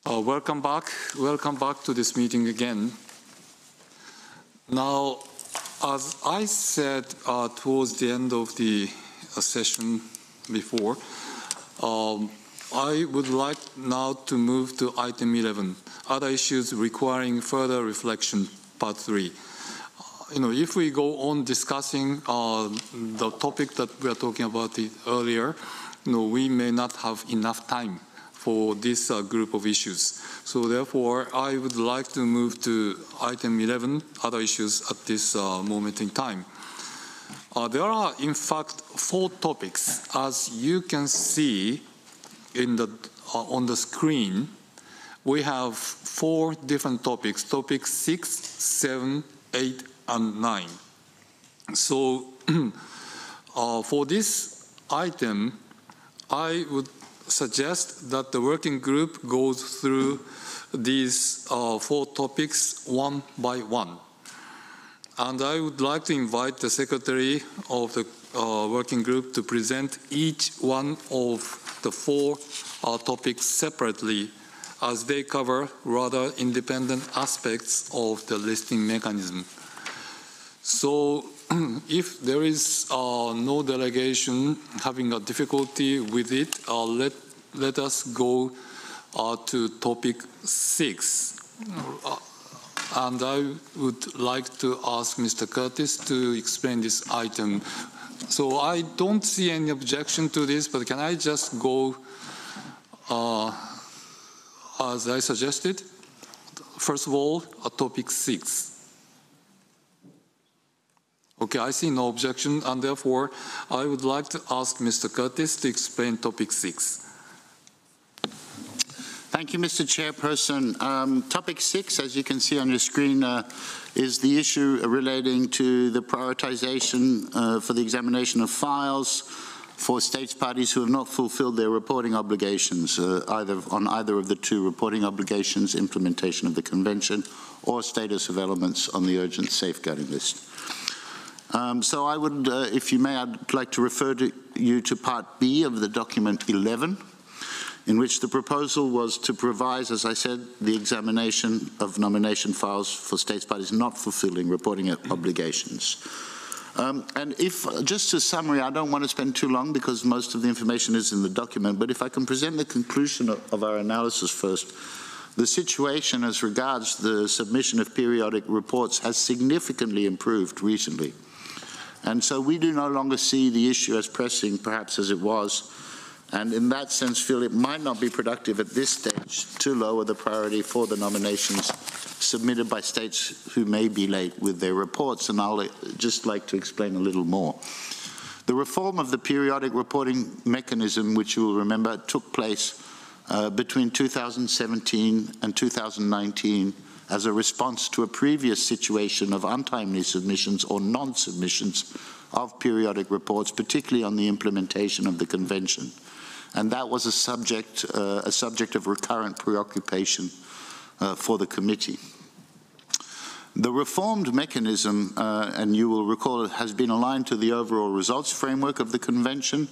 Welcome back. Welcome back to this meeting again. Now, as I said towards the end of the session before, I would like now to move to item 11, other issues requiring further reflection, part 3. If we go on discussing the topic that we are talking about earlier, we may not have enough time for this group of issues. So therefore, I would like to move to item 11, other issues at this moment in time. There are, in fact, 4 topics. As you can see on the screen, we have 4 different topics, topics 6, 7, 8, and 9. So for this item, I would suggest that the working group goes through these 4 topics one by one. And I would like to invite the secretary of the working group to present each one of the 4 topics separately, as they cover rather independent aspects of the listing mechanism. So if there is no delegation having a difficulty with it, let us go to topic 6. And I would like to ask Mr. Curtis to explain this item. So I don't see any objection to this, but can I just go as I suggested? First of all, topic 6. Okay, I see no objection, and therefore I would like to ask Mr. Curtis to explain topic 6. Thank you, Mr. Chairperson. Topic 6, as you can see on your screen, is the issue relating to the prioritization for the examination of files for states parties who have not fulfilled their reporting obligations, on either of the 2 reporting obligations, implementation of the convention, or status of elements on the urgent safeguarding list. So I would, if you may, I'd like to refer you to part B of the document 11, in which the proposal was to provide, as I said, the examination of nomination files for states parties not fulfilling reporting obligations. And if, just a summary, I don't want to spend too long because most of the information is in the document, but if I can present the conclusion of our analysis first. The situation as regards the submission of periodic reports has significantly improved recently. And so we do no longer see the issue as pressing, perhaps as it was, and in that sense feel it might not be productive at this stage to lower the priority for the nominations submitted by states who may be late with their reports, and I'll just like to explain a little more. The reform of the periodic reporting mechanism, which you will remember, took place between 2017 and 2019 as a response to a previous situation of untimely submissions or non-submissions of periodic reports, particularly on the implementation of the convention. And that was a subject of recurrent preoccupation for the committee. The reformed mechanism, and you will recall, it has been aligned to the overall results framework of the convention,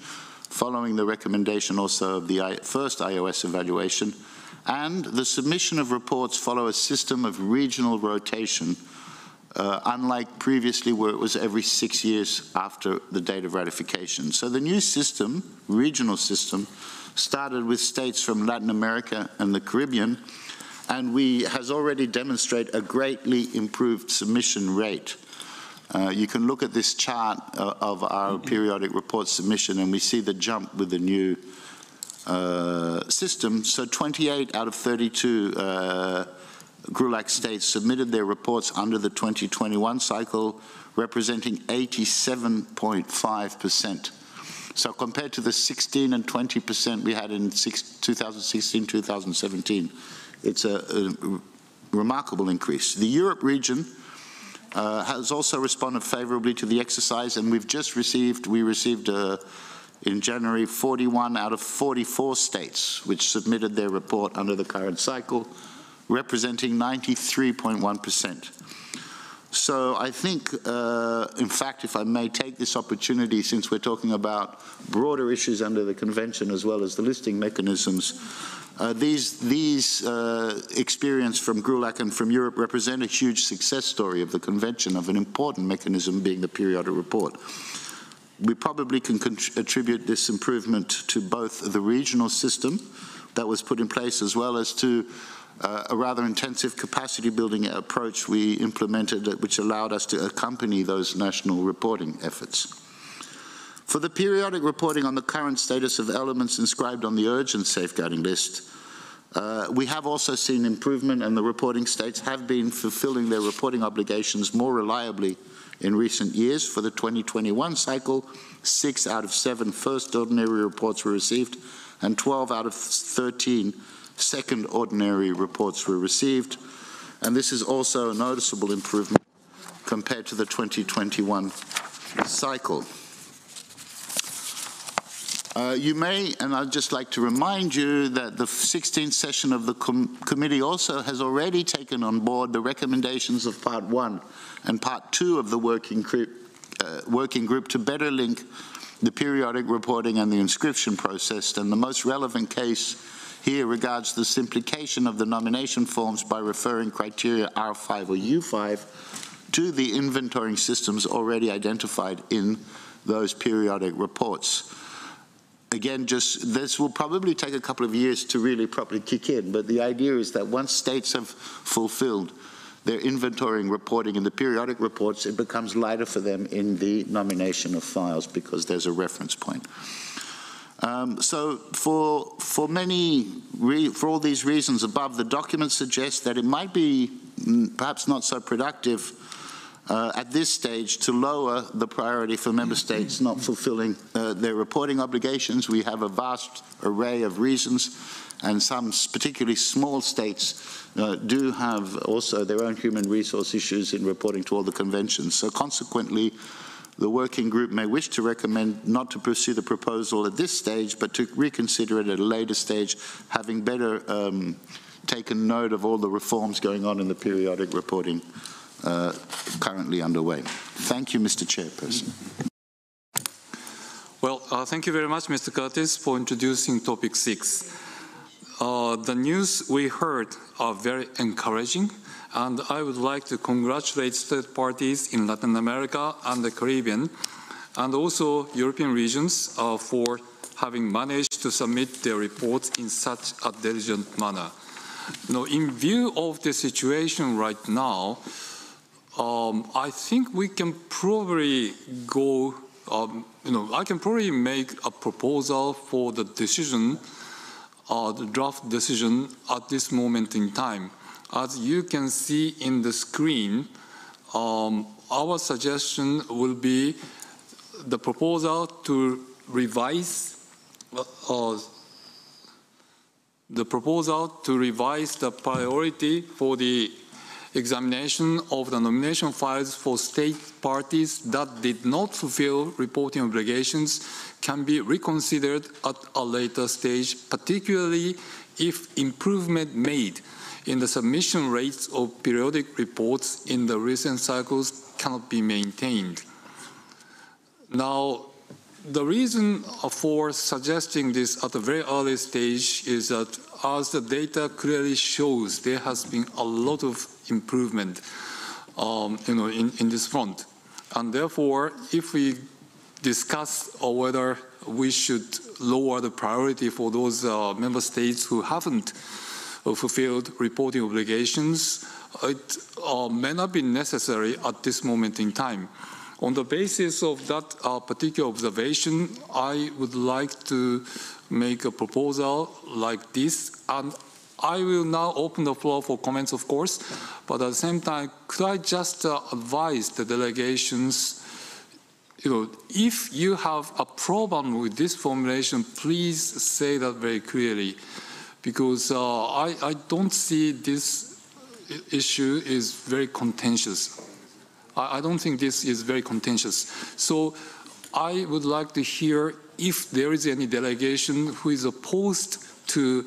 following the recommendation also of the first iOS evaluation, and the submission of reports follow a system of regional rotation, unlike previously where it was every 6 years after the date of ratification. So the new system, regional system, started with states from Latin America and the Caribbean, and has already demonstrated a greatly improved submission rate. You can look at this chart of our periodic report submission, and we see the jump with the new system. So 28 out of 32 GRULAC states submitted their reports under the 2021 cycle, representing 87.5%. So compared to the 16 and 20% we had in 2016-2017, it's a remarkable increase. The Europe region has also responded favorably to the exercise, and we received in January 41 out of 44 states which submitted their report under the current cycle, representing 93.1%. So I think, in fact, if I may take this opportunity, since we're talking about broader issues under the convention as well as the listing mechanisms, These experience from GRULAC and from Europe represent a huge success story of the Convention, of an important mechanism being the periodic report. We probably can attribute this improvement to both the regional system that was put in place as well as to a rather intensive capacity building approach we implemented, which allowed us to accompany those national reporting efforts. For the periodic reporting on the current status of elements inscribed on the urgent safeguarding list, we have also seen improvement, and the reporting states have been fulfilling their reporting obligations more reliably in recent years. For the 2021 cycle, 6 out of 7 first ordinary reports were received, and 12 out of 13 second ordinary reports were received. And this is also a noticeable improvement compared to the 2021 cycle. You may, and I'd just like to remind you that the 16th session of the committee also has already taken on board the recommendations of part 1 and part 2 of the working group to better link the periodic reporting and the inscription process. And the most relevant case here regards the simplification of the nomination forms by referring criteria R5 or U5 to the inventorying systems already identified in those periodic reports. Again, this will probably take a couple of years to really properly kick in, but the idea is that once states have fulfilled their inventorying reporting in the periodic reports, it becomes lighter for them in the nomination of files because there's a reference point. So for all these reasons above, the document suggests that it might be perhaps not so productive at this stage to lower the priority for member states not fulfilling their reporting obligations. We have a vast array of reasons, and some particularly small states do have also their own human resource issues in reporting to all the conventions. So consequently, the working group may wish to recommend not to pursue the proposal at this stage, but to reconsider it at a later stage, having better taken note of all the reforms going on in the periodic reporting currently underway. Thank you, Mr. Chairperson. Well, thank you very much, Mr. Curtis, for introducing topic 6. The news we heard are very encouraging, and I would like to congratulate third parties in Latin America and the Caribbean, and also European regions for having managed to submit their reports in such a diligent manner. Now, in view of the situation right now, I think we can probably go, I can probably make a proposal for the decision, the draft decision at this moment in time. As you can see in the screen, our suggestion will be the proposal to revise the priority for the examination of the nomination files for state parties that did not fulfill reporting obligations can be reconsidered at a later stage, particularly if improvement made in the submission rates of periodic reports in the recent cycles cannot be maintained. Now, the reason for suggesting this at a very early stage is that as the data clearly shows, there has been a lot of improvement in this front. And therefore, if we discuss whether we should lower the priority for those member states who haven't fulfilled reporting obligations, it may not be necessary at this moment in time. On the basis of that particular observation, I would like to make a proposal like this, and I will now open the floor for comments, of course, but at the same time, could I just advise the delegations, if you have a problem with this formulation, please say that very clearly, because I don't see this issue is very contentious. I don't think this is very contentious. So I would like to hear if there is any delegation who is opposed to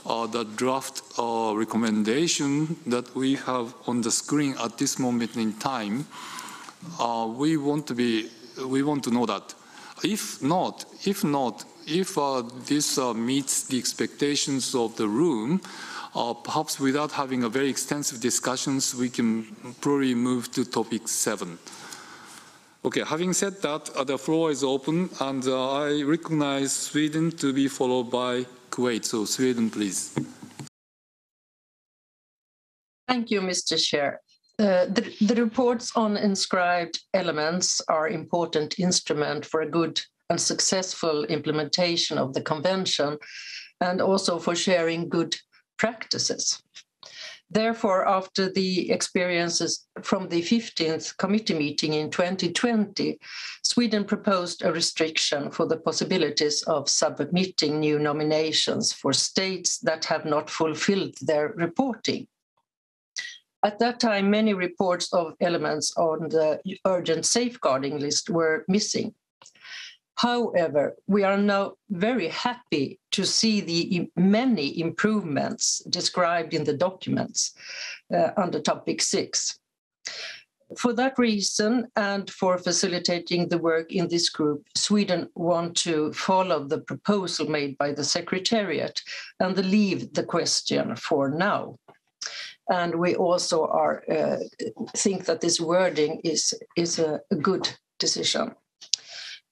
the draft recommendation that we have on the screen at this moment in time. We want to know that. If this meets the expectations of the room, perhaps without having a very extensive discussions, we can probably move to topic 7. Okay, having said that, the floor is open, and I recognize Sweden to be followed by Kuwait. So Sweden, please. Thank you, Mr. Chair. The reports on inscribed elements are important instrument for a good and successful implementation of the convention, and also for sharing good practices. Therefore, after the experiences from the 15th committee meeting in 2020, Sweden proposed a restriction for the possibilities of submitting new nominations for states that have not fulfilled their reporting. At that time, many reports of elements on the urgent safeguarding list were missing. However, we are now very happy to see the many improvements described in the documents under topic 6. For that reason, and for facilitating the work in this group, Sweden want to follow the proposal made by the Secretariat and leave the question for now. And we also think that this wording is a good decision.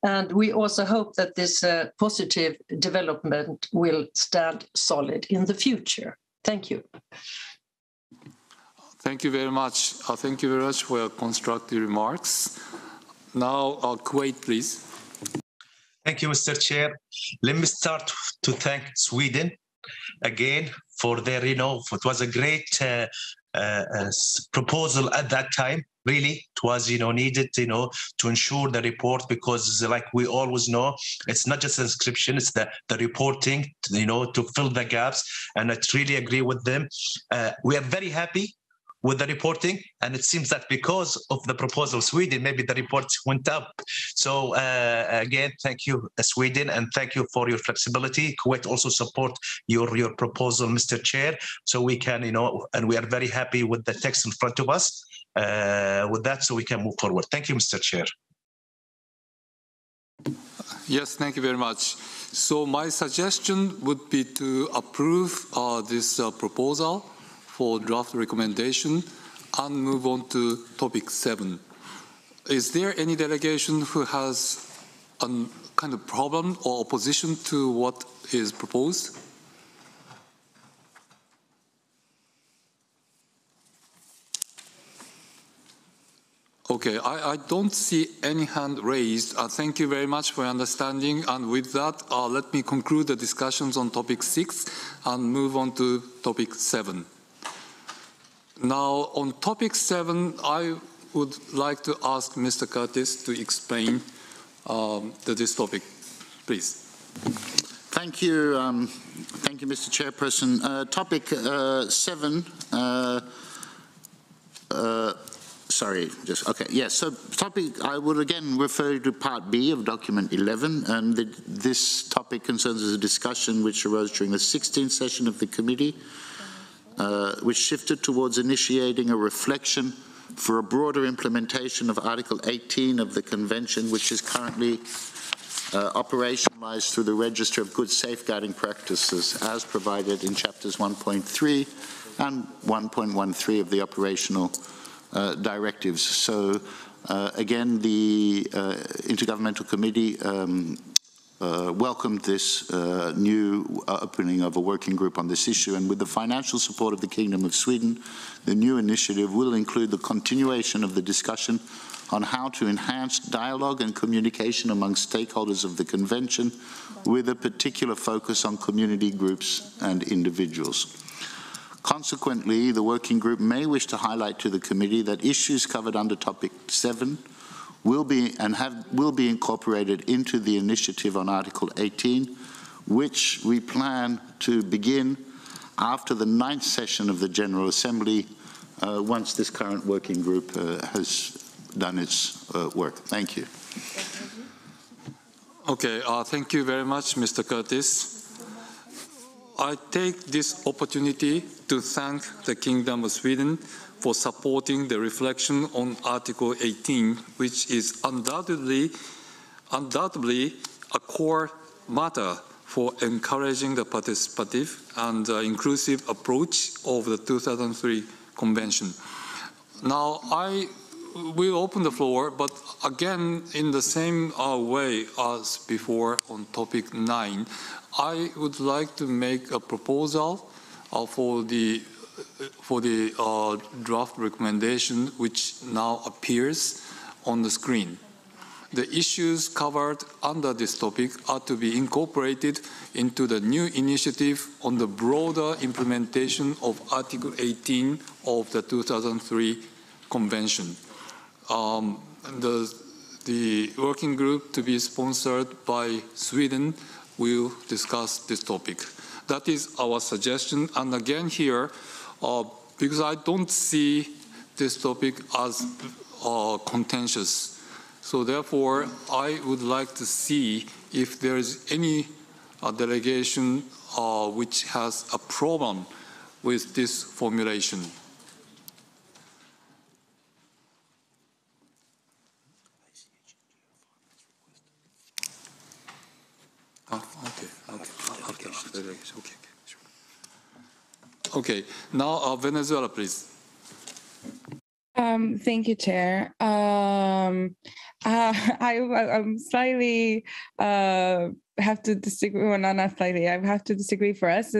And we also hope that this positive development will stand solid in the future. Thank you. Thank you very much. Thank you very much for your constructive remarks. Now, Kuwait, please. Thank you, Mr. Chair. Let me start to thank Sweden again for their, it was a great proposal at that time. Really, it was, needed, to ensure the report, because like we always know, it's not just inscription, it's the reporting, to fill the gaps. And I really agree with them. We are very happy with the reporting, and it seems that because of the proposal of Sweden, maybe the reports went up. So again, thank you, Sweden, and thank you for your flexibility. Kuwait also support your proposal, Mr. Chair, so we can, and we are very happy with the text in front of us with that, so we can move forward. Thank you, Mr. Chair. Yes, thank you very much. So my suggestion would be to approve this proposal for draft recommendation and move on to topic 7. Is there any delegation who has a kind of problem or opposition to what is proposed? Okay, I don't see any hand raised. Thank you very much for your understanding. And with that, let me conclude the discussions on topic 6 and move on to topic 7. Now, on topic 7, I would like to ask Mr. Curtis to explain this topic, please. Thank you, Mr. Chairperson. Topic 7. So topic, I would again refer to part B of document 11, and this topic concerns a discussion which arose during the 16th session of the committee, which shifted towards initiating a reflection for a broader implementation of Article 18 of the Convention, which is currently operationalized through the Register of Good Safeguarding Practices as provided in chapters 1.3 and 1.13 of the operational directives. So again, the Intergovernmental Committee welcomed this new opening of a working group on this issue, and with the financial support of the Kingdom of Sweden, the new initiative will include the continuation of the discussion on how to enhance dialogue and communication among stakeholders of the Convention, with a particular focus on community groups and individuals. Consequently, the working group may wish to highlight to the committee that issues covered under topic 7 will be incorporated into the initiative on Article 18, which we plan to begin after the 9th session of the General Assembly, once this current working group has done its work. Thank you. Okay, thank you very much, Mr. Curtis. I take this opportunity to thank the Kingdom of Sweden for supporting the reflection on Article 18, which is undoubtedly undoubtedly a core matter for encouraging the participative and inclusive approach of the 2003 Convention. Now, I will open the floor, but again, in the same way as before on topic 9, I would like to make a proposal for the draft recommendation which now appears on the screen. The issues covered under this topic are to be incorporated into the new initiative on the broader implementation of Article 18 of the 2003 Convention. The working group to be sponsored by Sweden will discuss this topic. That is our suggestion. And again here, because I don't see this topic as contentious, so therefore I would like to see if there is any delegation which has a problem with this formulation. Okay, now Venezuela, please. Thank you, Chair. I'm slightly have to disagree. Well, not slightly. I have to disagree. For us,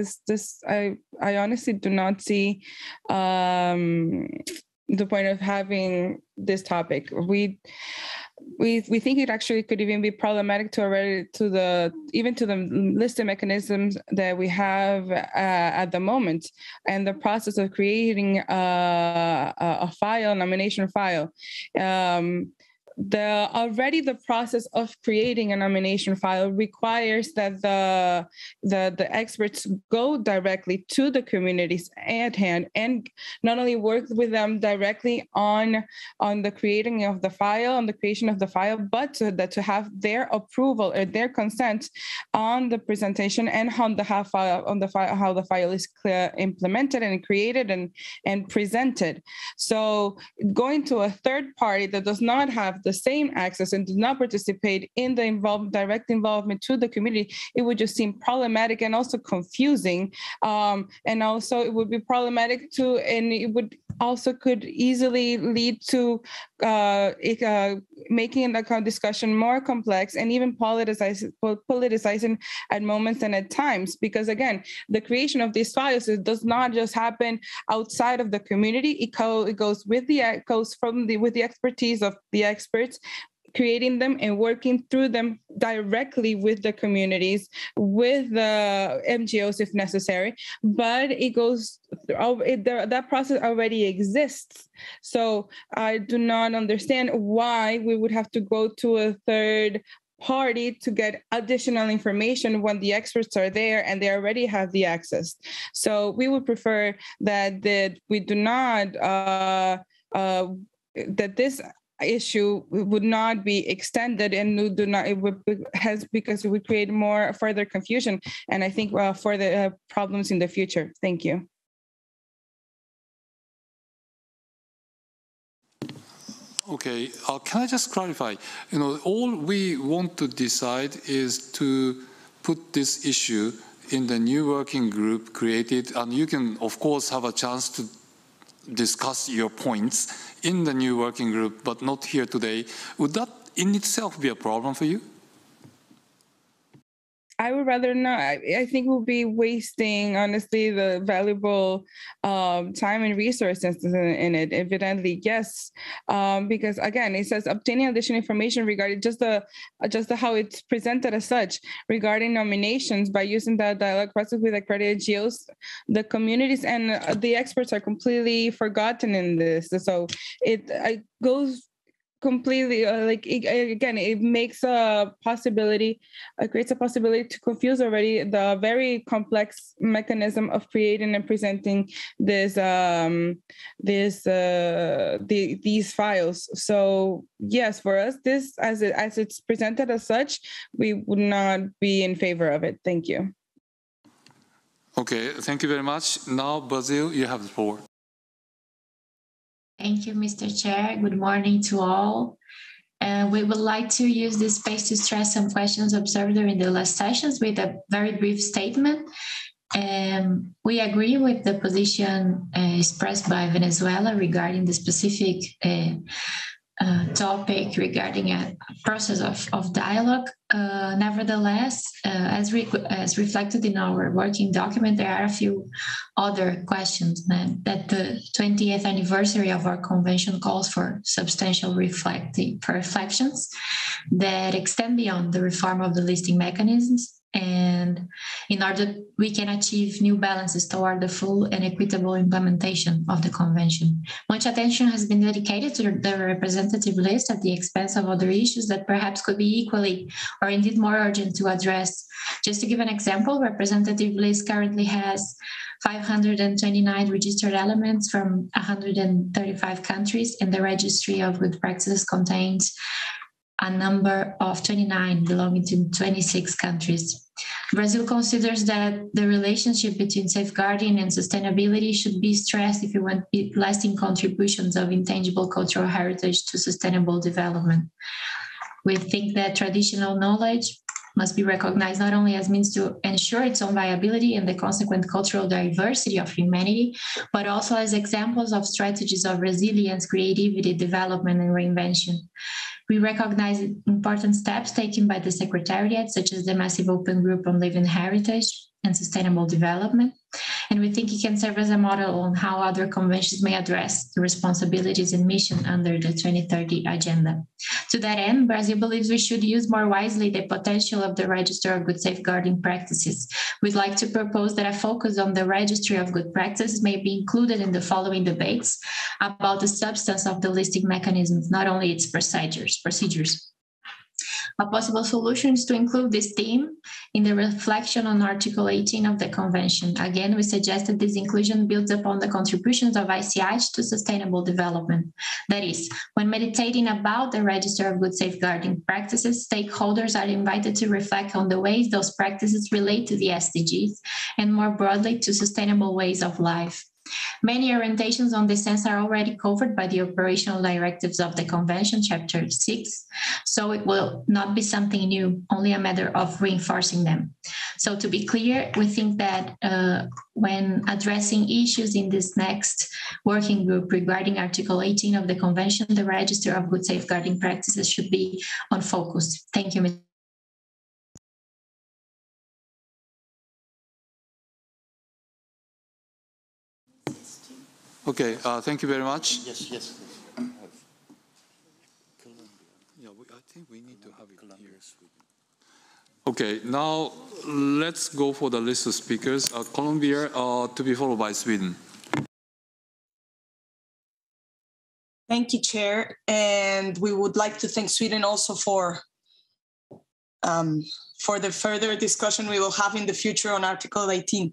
I honestly do not see the point of having this topic. We think it actually could even be problematic to the listed mechanisms that we have at the moment, and the process of creating a nomination file. The process of creating a nomination file requires that the experts go directly to the communities at hand and not only work with them directly on the creating of the file, on the creation of the file, but to have their approval or their consent on the presentation and on how the file is implemented and created and presented. So going to a third party that does not have the same access and does not participate in the direct involvement to the community, it would just seem problematic and also confusing. And also it would be problematic and it would also could easily lead to making the discussion more complex and even politicizing at moments and at times. Because again, the creation of these files does not just happen outside of the community. It goes with the expertise of the experts, creating them and working through them directly with the communities, with the NGOs if necessary, but it goes that process already exists. So I do not understand why we would have to go to a third party to get additional information when the experts are there and they already have the access. So we would prefer that we do not that this issue would not be extended and because it would create more further confusion and I think further problems in the future. Thank you. Okay, can I just clarify? All we want to decide is to put this issue in the new working group created, and you can, of course, have a chance to discuss your points in the new working group, but not here today. Would that in itself be a problem for you? I would rather not. I think we'll be wasting, honestly, the valuable time and resources in it. Evidently, yes, because again, it says obtaining additional information regarding just how it's presented as such regarding nominations by using the dialogue process with accredited NGOs. The communities and the experts are completely forgotten in this. So it goes completely it makes a possibility, creates a possibility to confuse already the very complex mechanism of creating and presenting these files. So yes, for us, this as it's presented as such, we would not be in favor of it. Thank you. Okay, thank you very much. Now, Basil, you have the floor. Thank you, Mr. Chair. Good morning to all. We would like to use this space to stress some questions observed during the last sessions with a very brief statement. We agree with the position expressed by Venezuela regarding the specific topic regarding a process of dialogue. Nevertheless, as reflected in our working document, there are a few other questions that the 20th anniversary of our convention calls for substantial reflections that extend beyond the reform of the listing mechanisms, and in order we can achieve new balances toward the full and equitable implementation of the convention. Much attention has been dedicated to the representative list at the expense of other issues that perhaps could be equally or indeed more urgent to address. Just to give an example, representative list currently has 529 registered elements from 135 countries, and the registry of good practices contains a number of 29 belonging to 26 countries. Brazil considers that the relationship between safeguarding and sustainability should be stressed if you want lasting contributions of intangible cultural heritage to sustainable development. We think that traditional knowledge must be recognized not only as means to ensure its own viability and the consequent cultural diversity of humanity, but also as examples of strategies of resilience, creativity, development, and reinvention. We recognize important steps taken by the Secretariat, such as the Massive Open Group on Living Heritage and Sustainable Development, and we think it can serve as a model on how other conventions may address the responsibilities and mission under the 2030 Agenda. To that end, Brazil believes we should use more wisely the potential of the Register of Good Safeguarding Practices. We'd like to propose that a focus on the Registry of Good Practices may be included in the following debates about the substance of the listing mechanisms, not only its procedures. A possible solution is to include this theme in the reflection on Article 18 of the Convention. Again, we suggest that this inclusion builds upon the contributions of ICH to sustainable development. That is, when meditating about the Register of Good Safeguarding Practices, stakeholders are invited to reflect on the ways those practices relate to the SDGs and more broadly to sustainable ways of life. Many orientations on this sense are already covered by the operational directives of the Convention, Chapter 6, so it will not be something new, only a matter of reinforcing them. So to be clear, we think that when addressing issues in this next working group regarding Article 18 of the Convention, the Register of Good Safeguarding Practices should be on focus. Thank you, Mr. Okay, thank you very much. Yes. Yeah, I think we need to have it here. Okay, now let's go for the list of speakers. Colombia to be followed by Sweden. Thank you, Chair. And we would like to thank Sweden also for the further discussion we will have in the future on Article 18.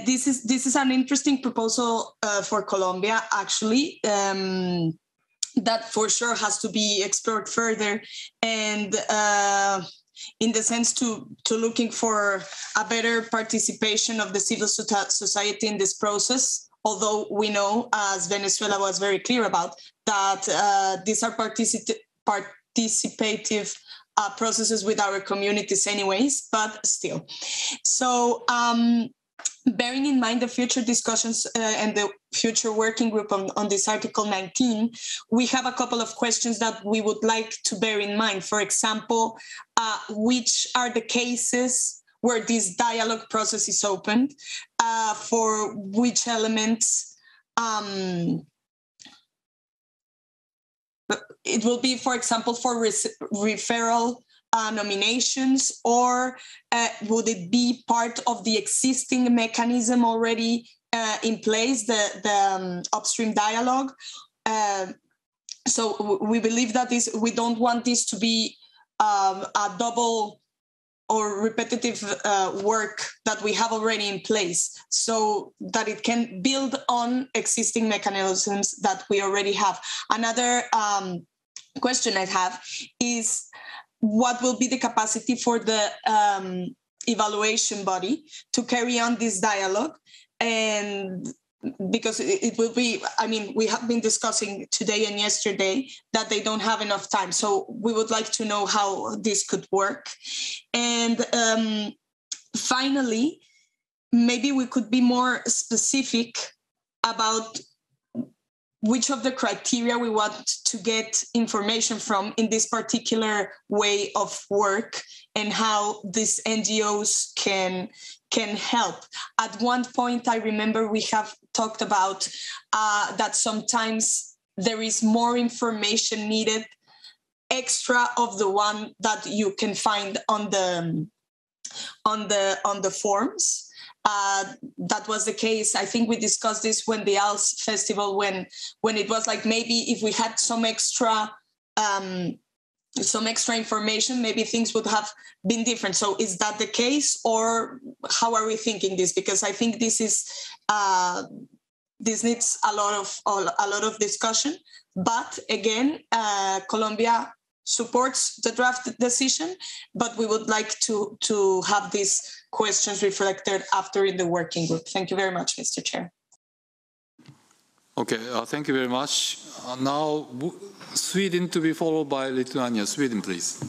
This is an interesting proposal for Colombia, actually, that for sure has to be explored further, and in the sense to looking for a better participation of the civil society in this process. Although we know, as Venezuela was very clear about, that these are participative processes with our communities anyways, but still. So bearing in mind the future discussions and the future working group on this Article 19, we have a couple of questions that we would like to bear in mind. For example, which are the cases where this dialogue process is opened, for which elements it will be, for example, for referral nominations, or would it be part of the existing mechanism already in place, the upstream dialogue? So we believe that we don't want this to be a double or repetitive work that we have already in place, so that it can build on existing mechanisms that we already have. Another question I have is, what will be the capacity for the evaluation body to carry on this dialogue? And because it will be, I mean, we have been discussing today and yesterday that they don't have enough time. So we would like to know how this could work. And finally, maybe we could be more specific about which of the criteria we want to get information from in this particular way of work, and how these NGOs can help. At one point, I remember we have talked about that sometimes there is more information needed extra of the one that you can find on the forms. That was the case. I think we discussed this when the ALS festival, when it was like, maybe if we had some extra information, maybe things would have been different. So is that the case, or how are we thinking this? Because I think this needs a lot of discussion. But again, Colombia supports the draft decision, but we would like to have these questions reflected after in the working group. Thank you very much, Mr. Chair. Okay, thank you very much. Now, Sweden to be followed by Lithuania. Sweden, please.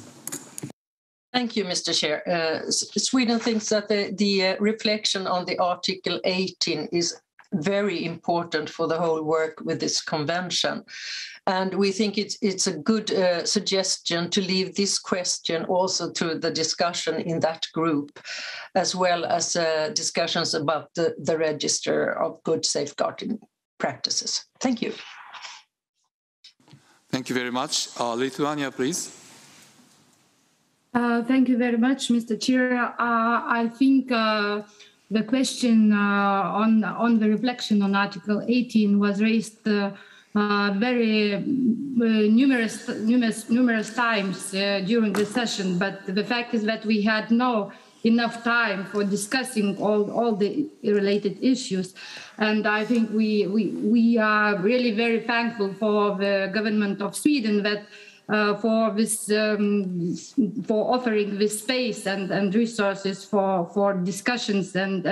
Thank you, Mr. Chair. Sweden thinks that the reflection on the Article 18 is very important for the whole work with this convention. And we think it's a good suggestion to leave this question also to the discussion in that group, as well as discussions about the register of good safeguarding practices. Thank you. Thank you very much. Lithuania, please. Thank you very much, Mr. Chair. I think the question on the reflection on Article 18 was raised very numerous times during the session, but the fact is that we had no enough time for discussing all the related issues. And I think we are really very thankful for the government of Sweden that for this for offering this space and resources for discussions and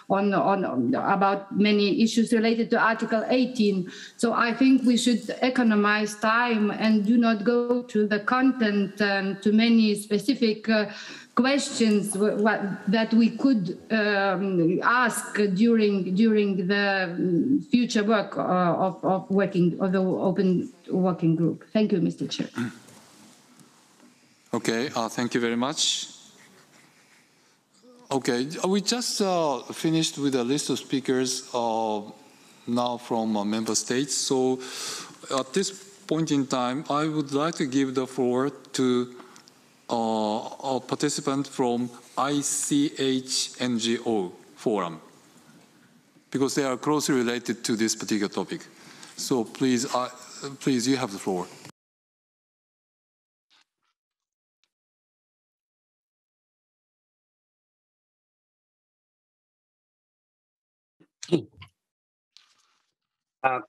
on about many issues related to Article 18. So I think we should economize time and do not go to the content and to many specific questions that we could ask during the future work of the open working group. Thank you, Mr. Chair. Okay, thank you very much. Okay, we just finished with a list of speakers now from member states. So at this point in time, I would like to give the floor to a participant from ICH NGO Forum, because they are closely related to this particular topic. So please, please, you have the floor.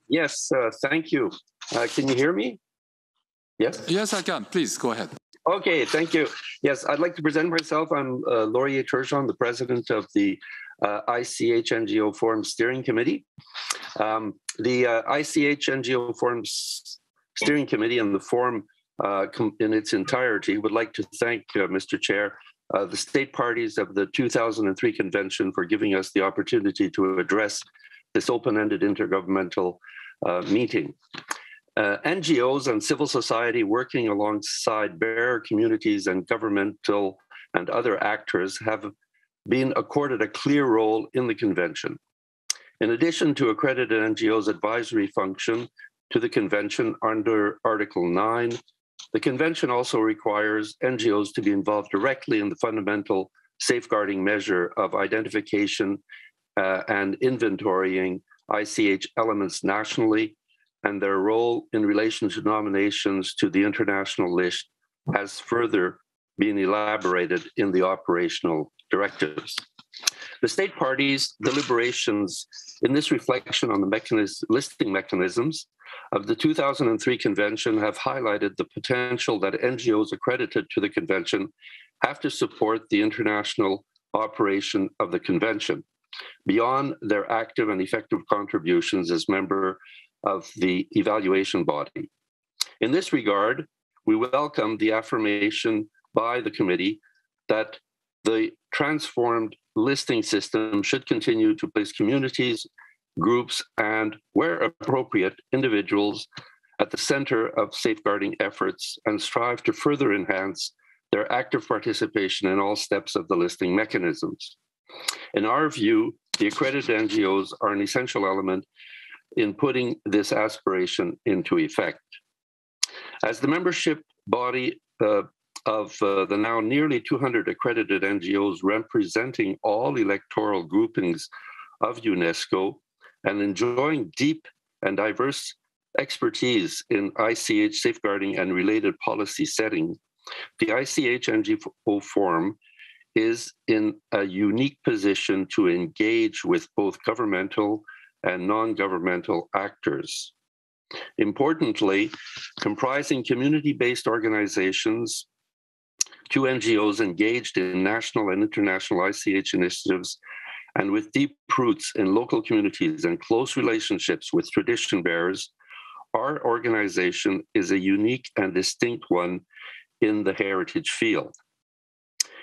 Yes, thank you. Can you hear me? Yes? Yes, I can. Please, go ahead. Okay, thank you. Yes, I'd like to present myself. I'm Laurier Turgeon, the president of the ICH NGO Forum Steering Committee. The ICH NGO Forum Steering Committee and the forum in its entirety would like to thank Mr. Chair, the state parties of the 2003 convention for giving us the opportunity to address this open-ended intergovernmental meeting. NGOs and civil society working alongside bearer communities and governmental and other actors have been accorded a clear role in the convention. In addition to accredited NGOs' advisory function to the convention under Article 9, the convention also requires NGOs to be involved directly in the fundamental safeguarding measure of identification and inventorying ICH elements nationally, and their role in relation to nominations to the international list has further been elaborated in the operational directives. The state parties' deliberations in this reflection on the listing mechanisms of the 2003 convention have highlighted the potential that NGOs accredited to the convention have to support the international operation of the convention. beyond their active and effective contributions as member of the evaluation body. In this regard, we welcome the affirmation by the committee that the transformed listing system should continue to place communities, groups, and, where appropriate, individuals at the center of safeguarding efforts and strive to further enhance their active participation in all steps of the listing mechanisms. In our view, the accredited NGOs are an essential element in putting this aspiration into effect. As the membership body of the now nearly 200 accredited NGOs representing all electoral groupings of UNESCO and enjoying deep and diverse expertise in ICH safeguarding and related policy setting, the ICH NGO Forum is in a unique position to engage with both governmental and non-governmental actors. Importantly, comprising community-based organizations, two NGOs engaged in national and international ICH initiatives, and with deep roots in local communities and close relationships with tradition bearers, our organization is a unique and distinct one in the heritage field.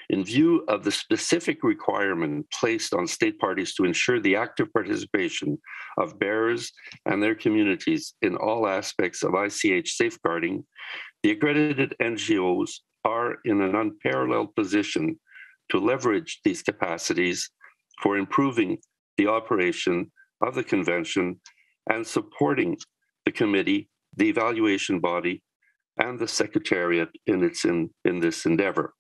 In view of the specific requirement placed on state parties to ensure the active participation of bearers and their communities in all aspects of ICH safeguarding, the accredited NGOs are in an unparalleled position to leverage these capacities for improving the operation of the convention and supporting the committee, the evaluation body, and the secretariat in this endeavor.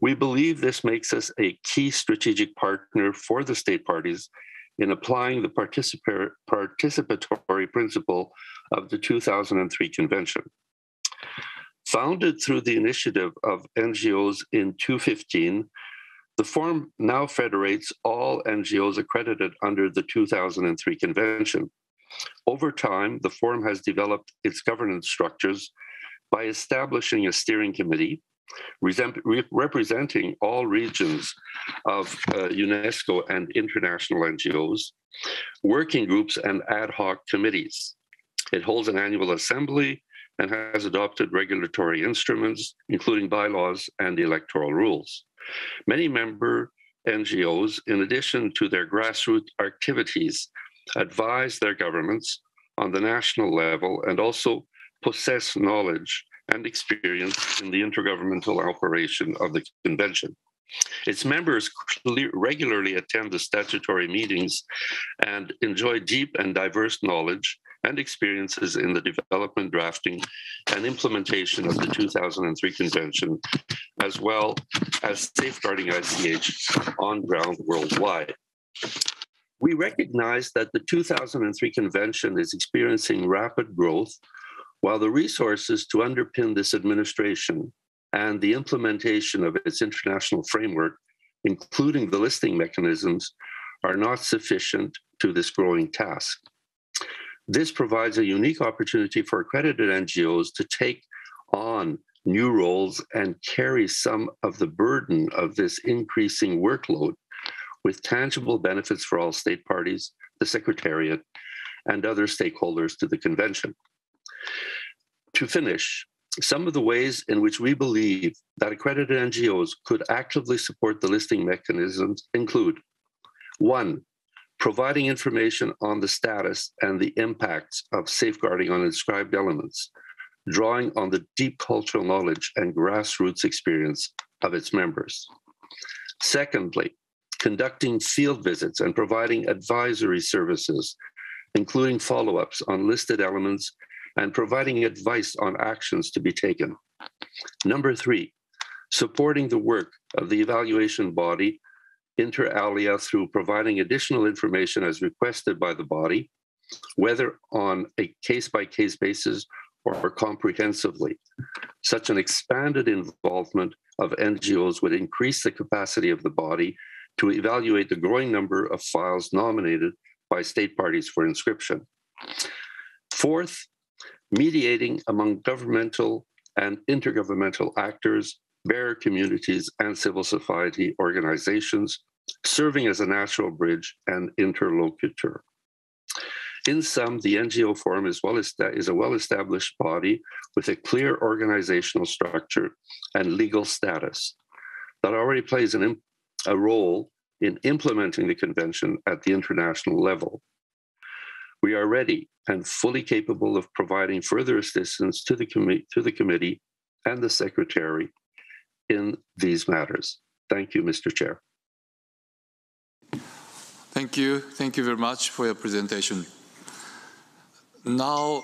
We believe this makes us a key strategic partner for the state parties in applying the participatory principle of the 2003 convention. Founded through the initiative of NGOs in 2015, the forum now federates all NGOs accredited under the 2003 convention. Over time, the forum has developed its governance structures by establishing a steering committee representing all regions of UNESCO and international NGOs, working groups, and ad hoc committees. It holds an annual assembly and has adopted regulatory instruments, including bylaws and the electoral rules. Many member NGOs, in addition to their grassroots activities, advise their governments on the national level and also possess knowledge and experience in the intergovernmental operation of the convention. Its members regularly attend the statutory meetings and enjoy deep and diverse knowledge and experiences in the development, drafting, and implementation of the 2003 convention, as well as safeguarding ICH on ground worldwide. We recognize that the 2003 convention is experiencing rapid growth, while the resources to underpin this administration and the implementation of its international framework, including the listing mechanisms, are not sufficient to this growing task. This provides a unique opportunity for accredited NGOs to take on new roles and carry some of the burden of this increasing workload with tangible benefits for all state parties, the Secretariat, and other stakeholders to the convention. To finish, some of the ways in which we believe that accredited NGOs could actively support the listing mechanisms include: 1, providing information on the status and the impacts of safeguarding on inscribed elements, drawing on the deep cultural knowledge and grassroots experience of its members. Secondly, conducting field visits and providing advisory services, including follow-ups on listed elements and providing advice on actions to be taken. Number 3, supporting the work of the evaluation body, inter alia, through providing additional information as requested by the body, whether on a case-by-case basis or comprehensively. Such an expanded involvement of NGOs would increase the capacity of the body to evaluate the growing number of files nominated by state parties for inscription. 4th, mediating among governmental and intergovernmental actors, bearer communities, and civil society organizations serving as a natural bridge and interlocutor. In sum, the NGO Forum is a well-established body with a clear organizational structure and legal status that already plays a role in implementing the convention at the international level. We are ready and fully capable of providing further assistance to the committee and the secretary in these matters. Thank you, Mr. Chair. Thank you. Thank you very much for your presentation. Now,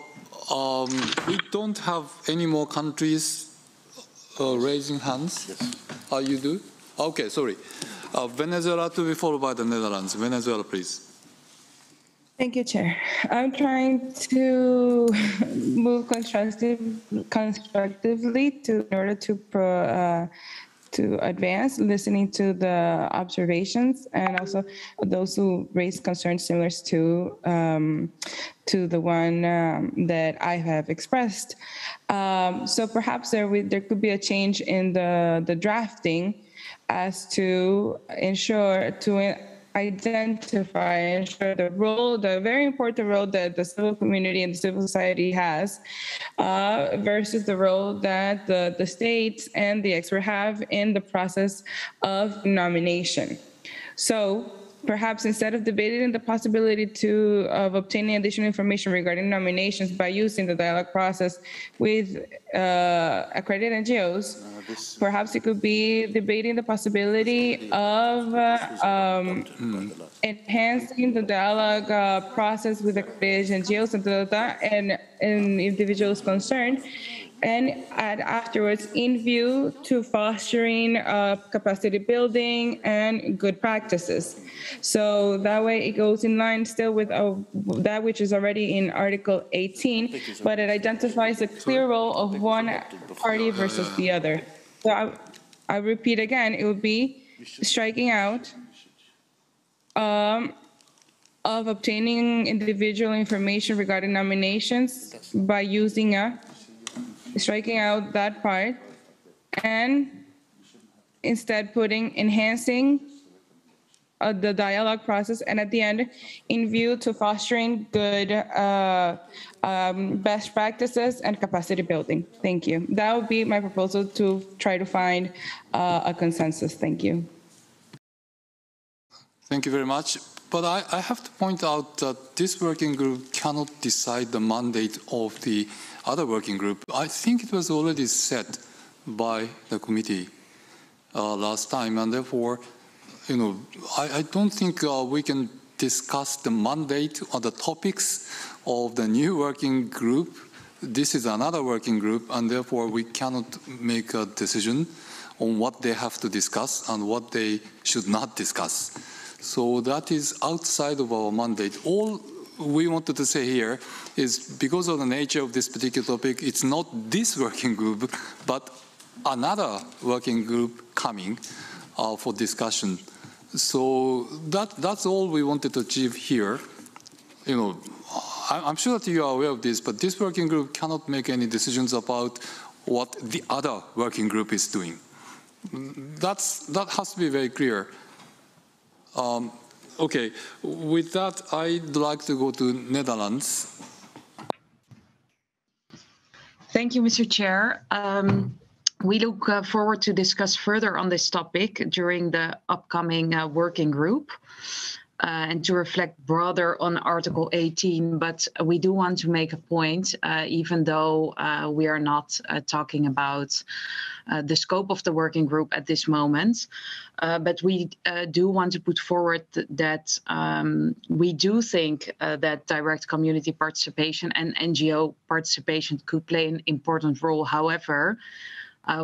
we don't have any more countries raising hands. Yes. You do? Okay, sorry. Venezuela to be followed by the Netherlands. Venezuela, please. Thank you, Chair. I'm trying to move constructively in order to advance, listening to the observations and also those who raise concerns similar to the one that I have expressed. So perhaps there could be a change in the drafting as to ensure identify the role, the very important role that the civil community and the civil society has versus the role that the states and the expert have in the process of nomination. So perhaps instead of debating the possibility of obtaining additional information regarding nominations by using the dialogue process with accredited NGOs, perhaps it could be debating the possibility of enhancing the dialogue process with accredited NGOs and individuals concerned, and afterwards in view to fostering capacity building and good practices. So that way it goes in line still with that which is already in Article 18, but it identifies a clear role of one party versus the other. So I repeat again, it would be striking out of obtaining individual information regarding nominations by using striking out that part and instead putting enhancing the dialogue process, and at the end, in view to fostering good best practices and capacity building. Thank you. That would be my proposal to try to find a consensus. Thank you. Thank you very much. But I have to point out that this working group cannot decide the mandate of the other working group. I think it was already set by the committee last time, and therefore, I don't think we can discuss the mandate or the topics of the new working group. This is another working group, and therefore we cannot make a decision on what they have to discuss and what they should not discuss. So that is outside of our mandate. All we wanted to say here is because of the nature of this particular topic, it's not this working group, but another working group coming for discussion. So that's all we wanted to achieve here. I'm sure that you are aware of this, but this working group cannot make any decisions about what the other working group is doing. That has to be very clear. Okay, with that, I'd like to go to Netherlands. Thank you, Mr. Chair. We look forward to discuss further on this topic during the upcoming working group and to reflect broader on Article 18. But we do want to make a point, even though we are not talking about the scope of the working group at this moment. But we do want to put forward that we do think that direct community participation and NGO participation could play an important role. However,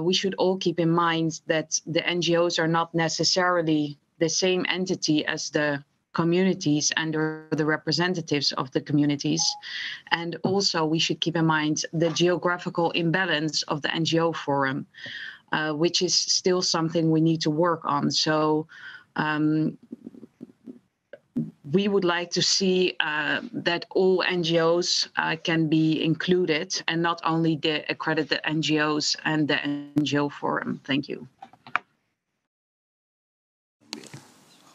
we should all keep in mind that the NGOs are not necessarily the same entity as the communities and the representatives of the communities. And also we should keep in mind the geographical imbalance of the NGO forum, which is still something we need to work on. So we would like to see that all NGOs can be included and not only the accredited NGOs and the NGO forum. Thank you.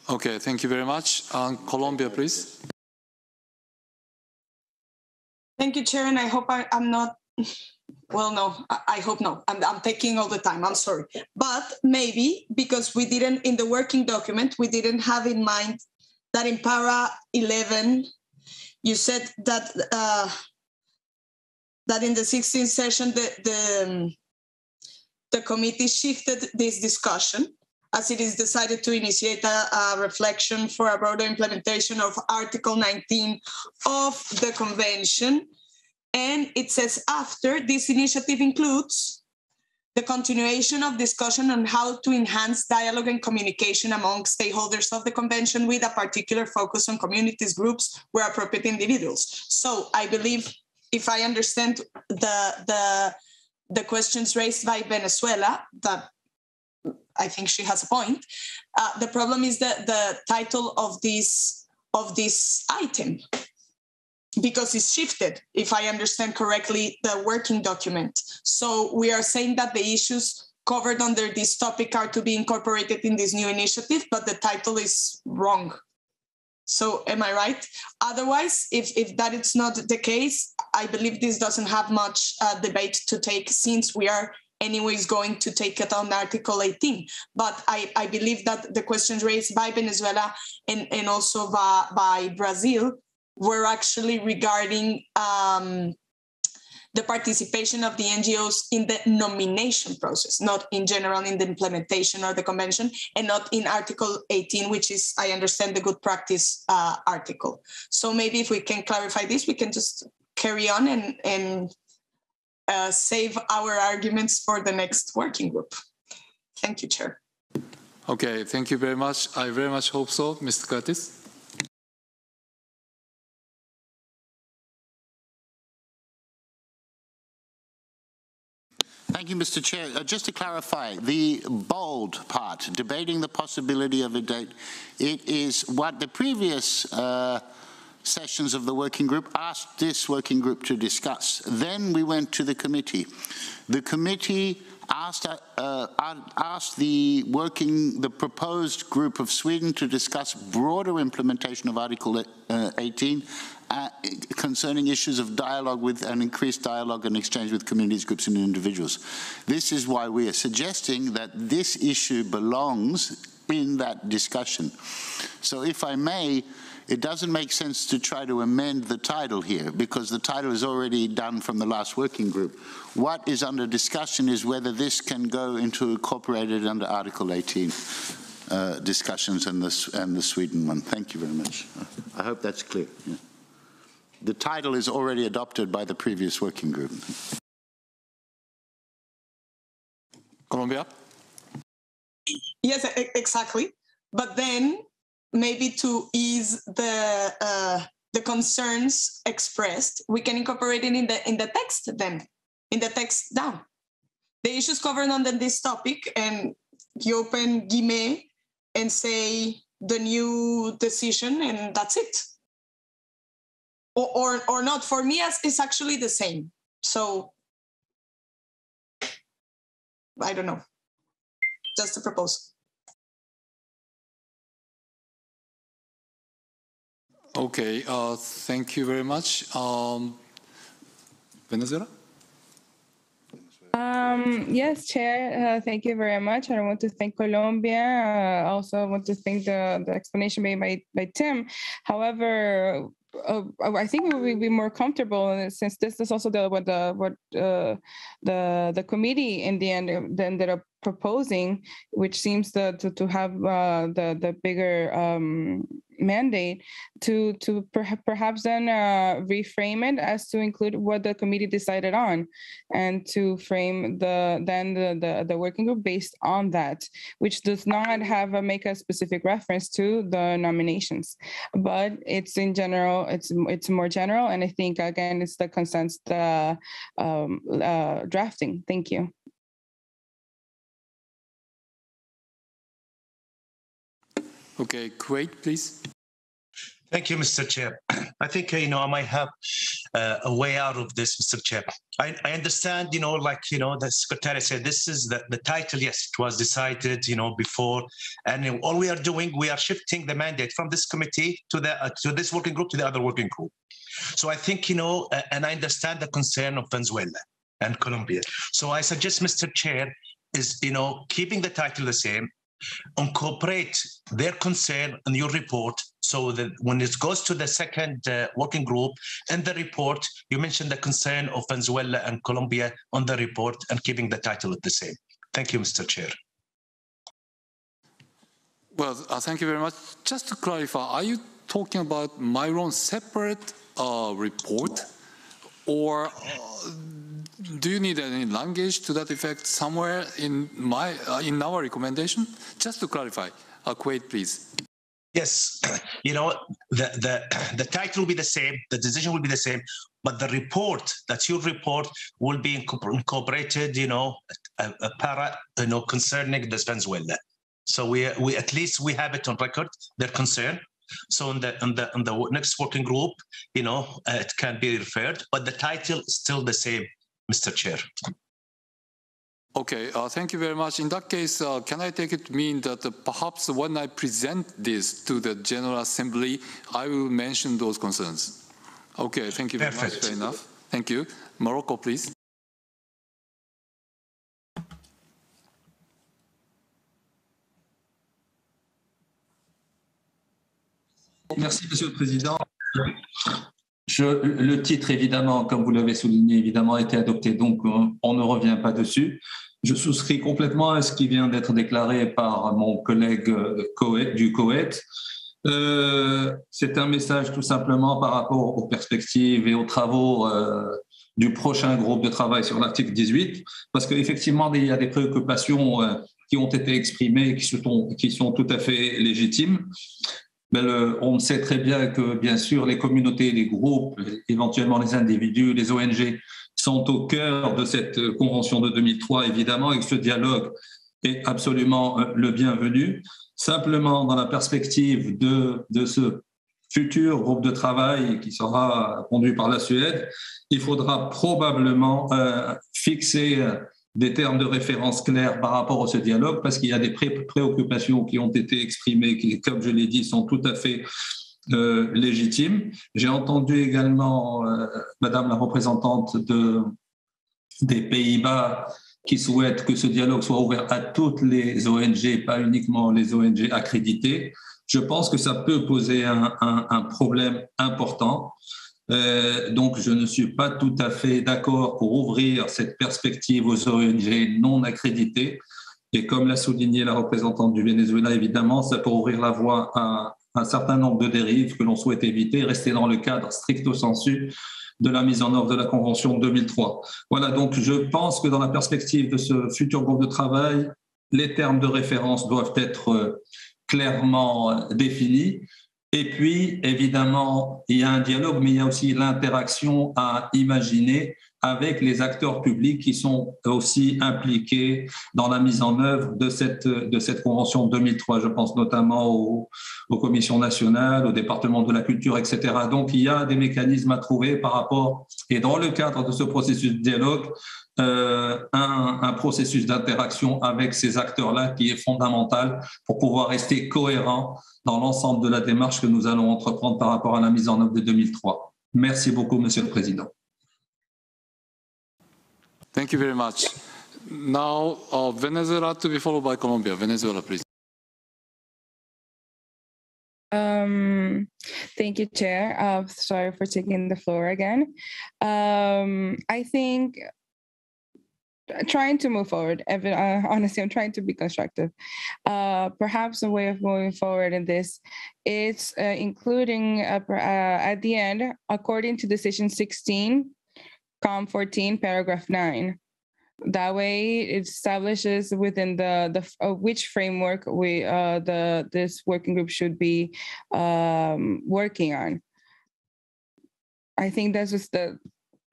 Okay, thank you very much. Colombia, please. Thank you, Chair, and I hope I'm not, well, no, I hope no. I'm taking all the time, I'm sorry. But maybe because we didn't, in the working document, we didn't have in mind that in para 11, you said that that in the 16th session, the committee shifted this discussion as it is decided to initiate a reflection for a broader implementation of Article 19 of the Convention. And it says after, this initiative includes the continuation of discussion on how to enhance dialogue and communication among stakeholders of the Convention with a particular focus on communities, groups, where appropriate individuals. So I believe, if I understand the questions raised by Venezuela, that I think she has a point. The problem is the title of this item, because it's shifted, if I understand correctly, the working document. So we are saying that the issues covered under this topic are to be incorporated in this new initiative, but the title is wrong. So am I right? Otherwise, if that is not the case, I believe this doesn't have much debate to take, since we are anyways going to take it on Article 18. But I believe that the questions raised by Venezuela and also by Brazil were actually regarding the participation of the NGOs in the nomination process, not in general in the implementation of the convention, and not in Article 18, which is, I understand, the good practice article. So maybe if we can clarify this, we can just carry on and save our arguments for the next working group. Thank you, Chair. Okay, thank you very much. I very much hope so. Mr. Curtis. Thank you, Mr. Chair. Just to clarify, the bold part, debating the possibility of a date, it is what the previous sessions of the working group asked this working group to discuss. Then we went to the committee. The committee asked the proposed group of Sweden to discuss broader implementation of Article 18 concerning issues of dialogue with an increased dialogue and exchange with communities, groups and individuals. This is why we are suggesting that this issue belongs in that discussion. So if I may, it doesn't make sense to try to amend the title here, because the title is already done from the last working group. What is under discussion is whether this can go into incorporated under Article 18 discussions and the Sweden one. Thank you very much. I hope that's clear. Yeah. The title is already adopted by the previous working group. Colombia? Yes, exactly. But then maybe to ease the concerns expressed, we can incorporate it in the text then, in the text down. The issues covered under this topic, and you open guillemets and say the new decision, and that's it. Or not. For me, it's actually the same. So I don't know. Just a proposal. Okay, thank you very much. Venezuela? Yes, Chair, thank you very much. I want to thank Colombia. I also want to thank the explanation made by Tim. However, I think we will be more comfortable, since this is also what the committee in the end ended up proposing, which seems to have the bigger mandate to perhaps then reframe it as to include what the committee decided on, and to frame the working group based on that, which does not make a specific reference to the nominations, but it's in general, it's more general, and I think again it's the consent drafting. Thank you. Okay, Kuwait, please. Thank you, Mr. Chair. I think, I might have a way out of this, Mr. Chair. I understand, the Secretary said, this is the title. Yes, it was decided, before. And all we are doing, we are shifting the mandate from this committee to this working group to the other working group. So I think, and I understand the concern of Venezuela and Colombia. So I suggest, Mr. Chair, is, keeping the title the same, incorporate their concern in your report, so that when it goes to the second working group in the report, you mentioned the concern of Venezuela and Colombia on the report, and keeping the title the same. Thank you, Mr. Chair. Well, thank you very much. Just to clarify, are you talking about my own separate report, or do you need any language to that effect somewhere in our recommendation? Just to clarify, Quaid, please. Yes, the title will be the same, the decision will be the same, but the report, that's your report, will be incorporated, a para, concerning this Venezuela. So we at least we have it on record, their concern. So in the next working group, it can be referred, but the title is still the same, Mr. Chair. Okay, thank you very much. In that case, can I take it to mean that perhaps when I present this to the General Assembly, I will mention those concerns? Okay, thank you very much. Fair enough. Thank you. Morocco, please. Merci, Monsieur le Président. Le titre, évidemment, comme vous l'avez souligné, évidemment, a été adopté, donc on ne revient pas dessus. Je souscris complètement à ce qui vient d'être déclaré par mon collègue du Koweït. C'est un message tout simplement par rapport aux perspectives et aux travaux du prochain groupe de travail sur l'article 18, parce qu'effectivement, il y a des préoccupations qui ont été exprimées et qui sont tout à fait légitimes. Mais on sait très bien que, bien sûr, les communautés, les groupes, éventuellement les individus, les ONG sont au cœur de cette convention de 2003, évidemment, et que ce dialogue est absolument le bienvenu. Simplement, dans la perspective de ce futur groupe de travail qui sera conduit par la Suède, il faudra probablement fixer des termes de référence clairs par rapport à ce dialogue, parce qu'il y a des préoccupations qui ont été exprimées, qui, comme je l'ai dit, sont tout à fait légitimes. J'ai entendu également Madame la représentante des Pays-Bas qui souhaite que ce dialogue soit ouvert à toutes les ONG, pas uniquement les ONG accréditées. Je pense que ça peut poser un problème important. Donc, je ne suis pas tout à fait d'accord pour ouvrir cette perspective aux ONG non accréditées. Et comme l'a souligné la représentante du Venezuela, évidemment, ça peut ouvrir la voie à un certain nombre de dérives que l'on souhaite éviter, rester dans le cadre stricto sensu de la mise en œuvre de la Convention 2003. Voilà, donc je pense que dans la perspective de ce futur groupe de travail, les termes de référence doivent être clairement définis. Et puis, évidemment, il y a un dialogue, mais il y a aussi l'interaction à imaginer avec les acteurs publics qui sont aussi impliqués dans la mise en œuvre de cette Convention 2003. Je pense notamment aux commissions nationales, au département de la culture, etc. Donc, il y a des mécanismes à trouver par rapport, et dans le cadre de ce processus de dialogue, un processus d'interaction avec ces acteurs-là qui est fondamental pour pouvoir rester cohérent dans l'ensemble de la démarche que nous allons entreprendre par rapport à la mise en œuvre de 2003. Merci beaucoup, Monsieur le Président. Thank you very much. Now, Venezuela to be followed by Colombia. Venezuela, please. Thank you, Chair. Sorry for taking the floor again. I think trying to move forward, honestly, I'm trying to be constructive. Perhaps a way of moving forward in this is including at the end, according to decision 16, COM 14, paragraph 9. That way, it establishes within the which framework this working group should be working on. I think that's just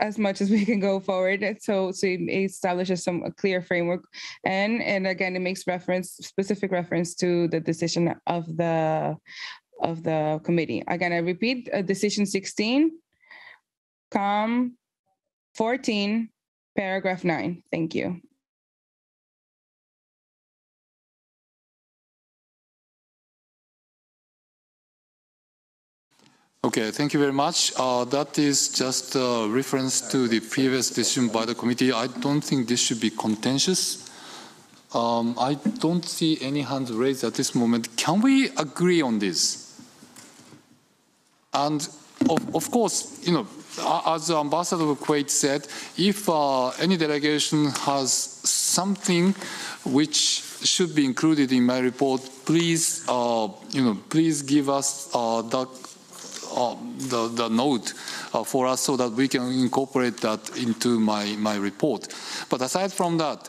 as much as we can go forward. So it establishes a clear framework, and again, it makes specific reference to the decision of the of the committee. Again, I repeat, decision 16, COM 14, paragraph 9. Thank you. Okay, thank you very much. That is just a reference to the previous decision by the committee. I don't think this should be contentious. I don't see any hands raised at this moment. Can we agree on this? And of course, you know, as Ambassador Kuwait said, if any delegation has something which should be included in my report, please, please give us the note for us so that we can incorporate that into my report. But aside from that,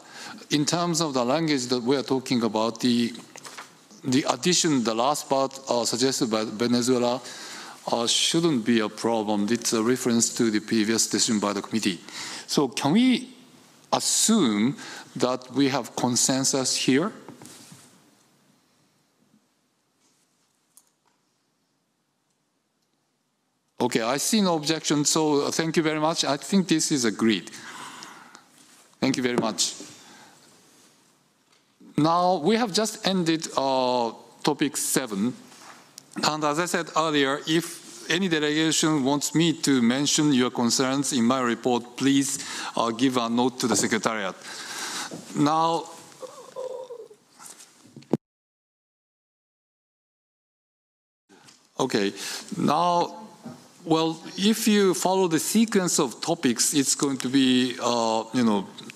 in terms of the language that we are talking about, the addition, the last part suggested by Venezuela shouldn't be a problem. It's a reference to the previous decision by the committee. So can we assume that we have consensus here? Okay, I see no objection, so thank you very much. I think this is agreed. Thank you very much. Now, we have just ended topic 7. And as I said earlier, if any delegation wants me to mention your concerns in my report, please give a note to the Secretariat. Now, okay, now, well, if you follow the sequence of topics, it's going to be,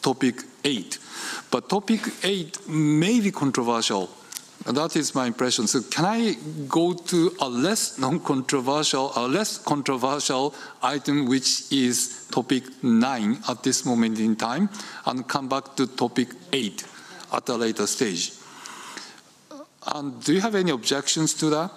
topic 8. But topic 8 may be controversial. That is my impression. So can I go to a less controversial item, which is topic 9 at this moment in time, and come back to topic 8 at a later stage? And do you have any objections to that?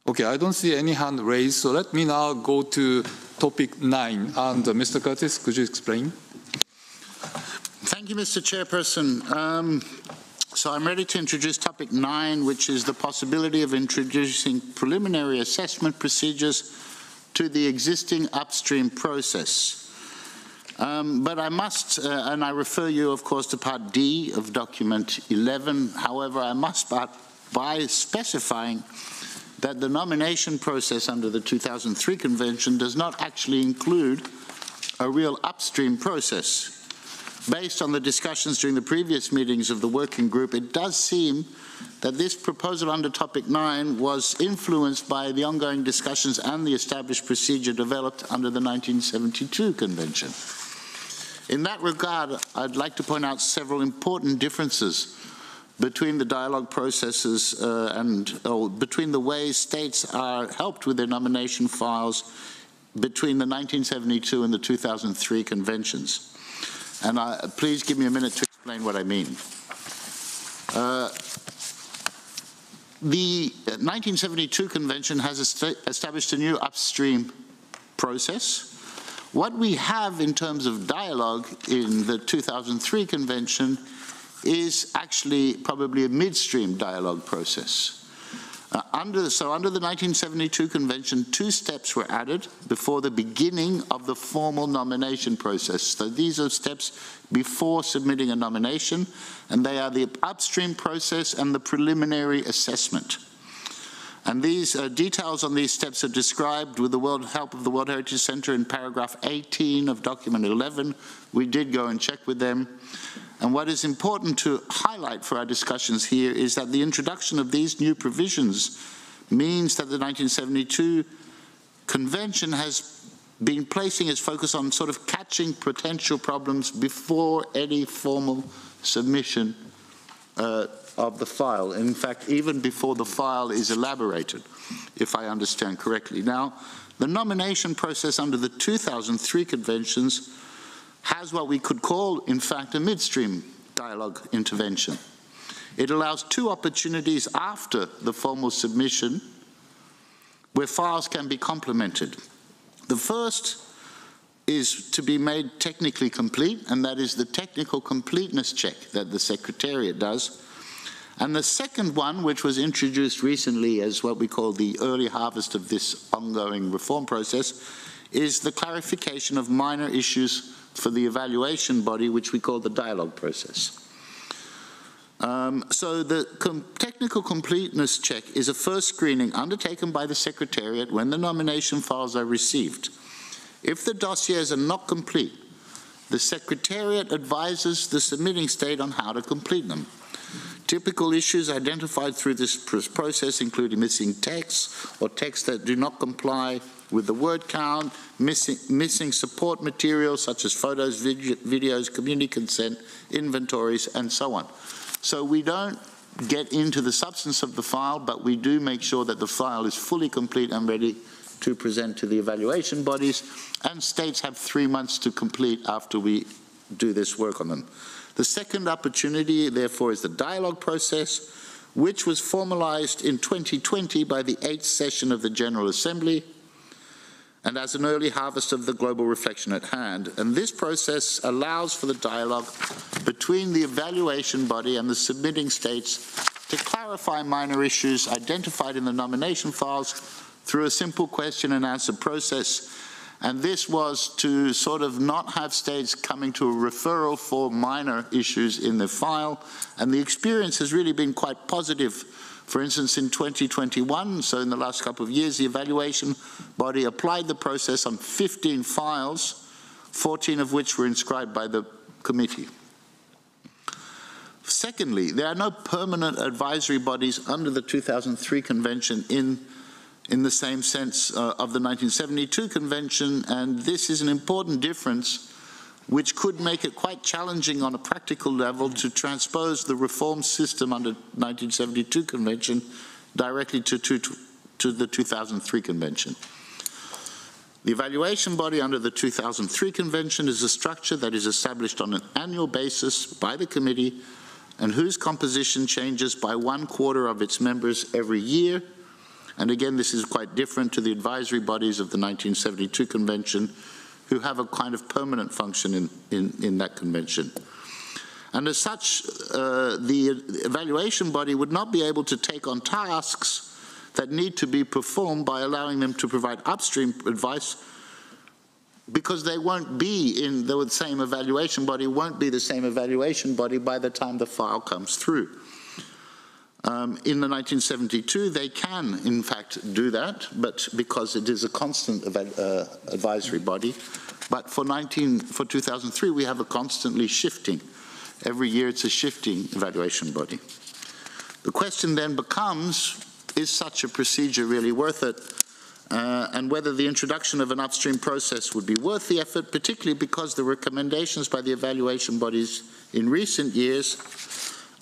Okay, I don't see any hand raised, so let me now go to topic 9. And Mr. Curtis, could you explain? Thank you, Mr. Chairperson. So I'm ready to introduce topic 9, which is the possibility of introducing preliminary assessment procedures to the existing upstream process. But I must, and I refer you, of course, to part D of document 11. However, I must start by specifying that the nomination process under the 2003 Convention does not actually include a real upstream process. Based on the discussions during the previous meetings of the working group, it does seem that this proposal under topic 9 was influenced by the ongoing discussions and the established procedure developed under the 1972 Convention. In that regard, I'd like to point out several important differences between the dialogue processes between the ways states are helped with their nomination files between the 1972 and the 2003 conventions. And please give me a minute to explain what I mean. The 1972 convention has established a new upstream process. What we have in terms of dialogue in the 2003 convention is actually probably a midstream dialogue process. Under the 1972 convention, 2 steps were added before the beginning of the formal nomination process. So these are steps before submitting a nomination, and they are the upstream process and the preliminary assessment. And these details on these steps are described with the help of the World Heritage Center in paragraph 18 of document 11. We did go and check with them. And what is important to highlight for our discussions here is that the introduction of these new provisions means that the 1972 Convention has been placing its focus on sort of catching potential problems before any formal submission of the file. In fact, even before the file is elaborated, if I understand correctly. Now, the nomination process under the 2003 conventions has what we could call, in fact, a midstream dialogue intervention. It allows 2 opportunities after the formal submission where files can be complemented. The first is to be made technically complete, and that is the technical completeness check that the Secretariat does. And the second one, which was introduced recently as what we call the early harvest of this ongoing reform process, is the clarification of minor issues for the evaluation body, which we call the dialogue process. So the technical completeness check is a first screening undertaken by the Secretariat when the nomination files are received. If the dossiers are not complete, the Secretariat advises the submitting state on how to complete them. Typical issues identified through this process include missing texts or texts that do not comply with the word count, missing support materials such as photos, videos, community consent, inventories, and so on. So we don't get into the substance of the file, but we do make sure that the file is fully complete and ready to present to the evaluation bodies, and states have 3 months to complete after we do this work on them. The second opportunity, therefore, is the dialogue process, which was formalized in 2020 by the 8th session of the General Assembly, and as an early harvest of the global reflection at hand. And this process allows for the dialogue between the evaluation body and the submitting states to clarify minor issues identified in the nomination files through a simple question and answer process. And this was to sort of not have states coming to a referral for minor issues in the file. And the experience has really been quite positive. For instance, in 2021, so in the last couple of years, the evaluation body applied the process on 15 files, 14 of which were inscribed by the committee. Secondly, there are no permanent advisory bodies under the 2003 convention in the same sense of the 1972 convention, and this is an important difference which could make it quite challenging on a practical level to transpose the reform system under 1972 convention directly to the 2003 convention. The evaluation body under the 2003 convention is a structure that is established on an annual basis by the committee and whose composition changes by 1/4 of its members every year. And again, this is quite different to the advisory bodies of the 1972 convention, who have a kind of permanent function in that convention. And as such, the evaluation body would not be able to take on tasks that need to be performed by allowing them to provide upstream advice, because they won't be in the same evaluation body, won't be the same evaluation body by the time the file comes through. In the 1972, they can, in fact, do that, but because it is a constant advisory body. But for 2003, we have a constantly shifting. Every year, it's a shifting evaluation body. The question then becomes, is such a procedure really worth it? And whether the introduction of an upstream process would be worth the effort, particularly because the recommendations by the evaluation bodies in recent years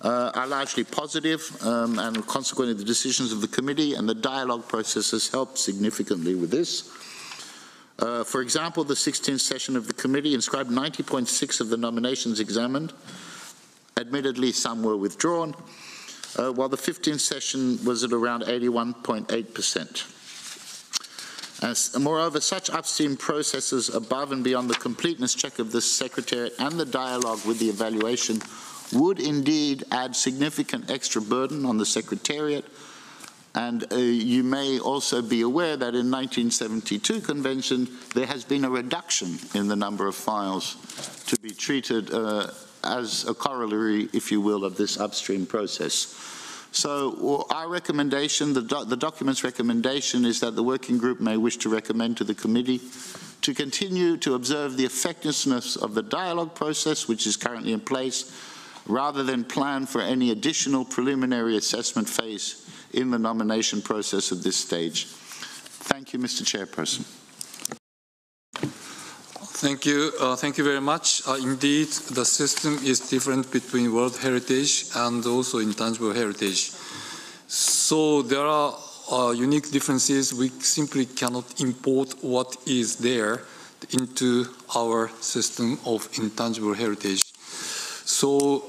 are largely positive, and consequently the decisions of the committee and the dialogue process has helped significantly with this. For example, the 16th session of the committee inscribed 90.6 of the nominations examined. Admittedly, some were withdrawn, while the 15th session was at around 81.8%. Moreover, such upstream processes above and beyond the completeness check of the Secretariat and the dialogue with the evaluation would indeed add significant extra burden on the Secretariat. And you may also be aware that in 1972 convention, there has been a reduction in the number of files to be treated as a corollary, if you will, of this upstream process. So our recommendation, the document's recommendation, is that the working group may wish to recommend to the committee to continue to observe the effectiveness of the dialogue process, which is currently in place, rather than plan for any additional preliminary assessment phase in the nomination process at this stage. Thank you, Mr. Chairperson. Thank you. Thank you very much. Indeed, the system is different between World Heritage and also intangible heritage. So there are unique differences. We simply cannot import what is there into our system of intangible heritage. So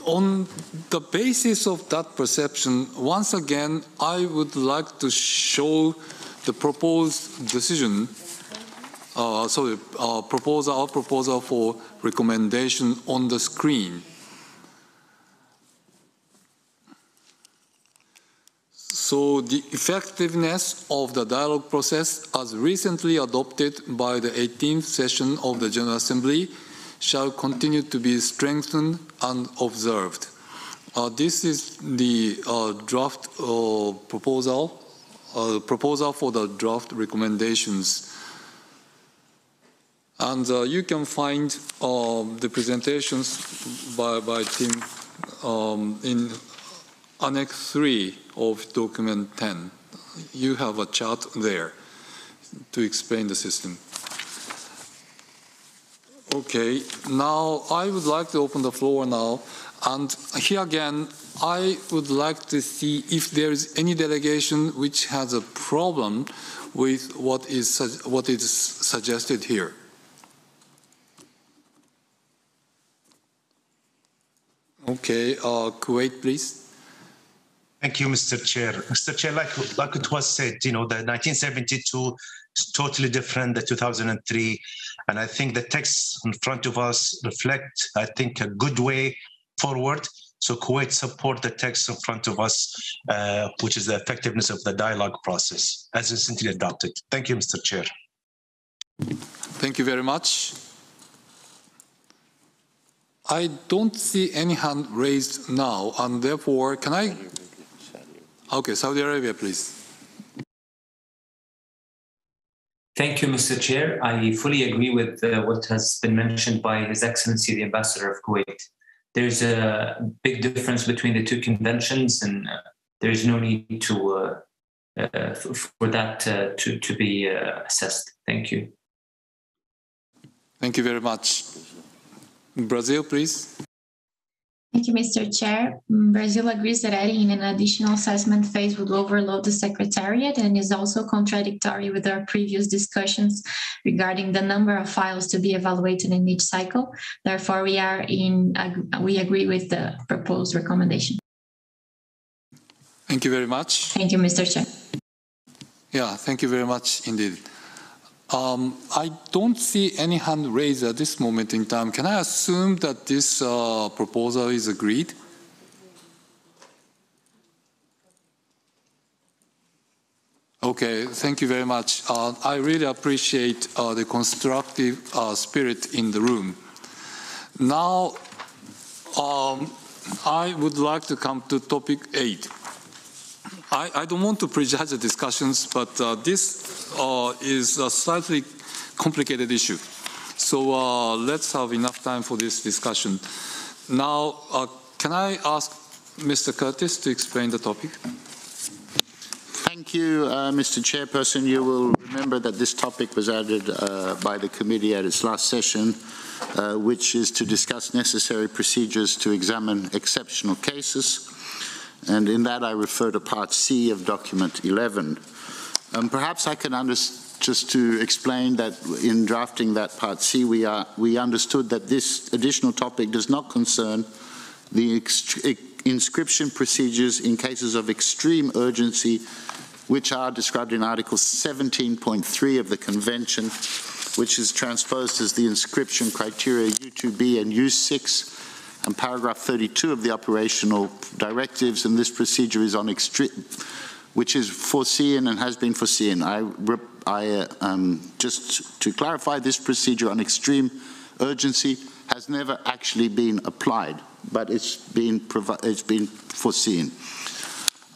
on the basis of that perception, once again, I would like to show the proposed decision, our proposal for recommendation on the screen. So the effectiveness of the dialogue process as recently adopted by the 18th session of the General Assembly shall continue to be strengthened and observed. This is the draft proposal for the draft recommendations. And you can find the presentations by Tim in Annex 3 of document 10. You have a chart there to explain the system. Okay, now I would like to open the floor now. And here again, I would like to see if there is any delegation which has a problem with what is suggested here. Okay, Kuwait, please. Thank you, Mr. Chair. Mr. Chair, like it was said, the 1972 is totally different than 2003, and I think the text in front of us reflect, I think, a good way forward. So Kuwait support the text in front of us, which is the effectiveness of the dialogue process as recently adopted. Thank you, Mr. Chair. Thank you very much. I don't see any hand raised now, and therefore, can I? Okay, Saudi Arabia, please. Thank you, Mr. Chair. I fully agree with what has been mentioned by His Excellency, the Ambassador of Kuwait. There's a big difference between the two conventions, and there is no need to for that to be assessed. Thank you. Thank you very much. Brazil, please. Thank you, Mr. Chair. Brazil agrees that adding an additional assessment phase would overload the Secretariat and is also contradictory with our previous discussions regarding the number of files to be evaluated in each cycle. Therefore, we agree with the proposed recommendation. Thank you very much. Thank you, Mr. Chair. Yeah, thank you very much indeed. I don't see any hand raised at this moment in time. Can I assume that this proposal is agreed? Okay, thank you very much. I really appreciate the constructive spirit in the room. Now, I would like to come to topic 8. I don't want to prejudge the discussions, but this is a slightly complicated issue. So let's have enough time for this discussion. Now, can I ask Mr. Curtis to explain the topic? Thank you, Mr. Chairperson. You will remember that this topic was added by the committee at its last session, which is to discuss necessary procedures to examine exceptional cases. And in that, I refer to Part C of Document 11. Perhaps I can just to explain that in drafting that Part C, we understood that this additional topic does not concern the inscription procedures in cases of extreme urgency, which are described in Article 17.3 of the Convention, which is transposed as the inscription criteria U2B and U6, and paragraph 32 of the operational directives, and this procedure is on which is foreseen and has been foreseen. Just to clarify, this procedure on extreme urgency has never actually been applied, but it's been foreseen.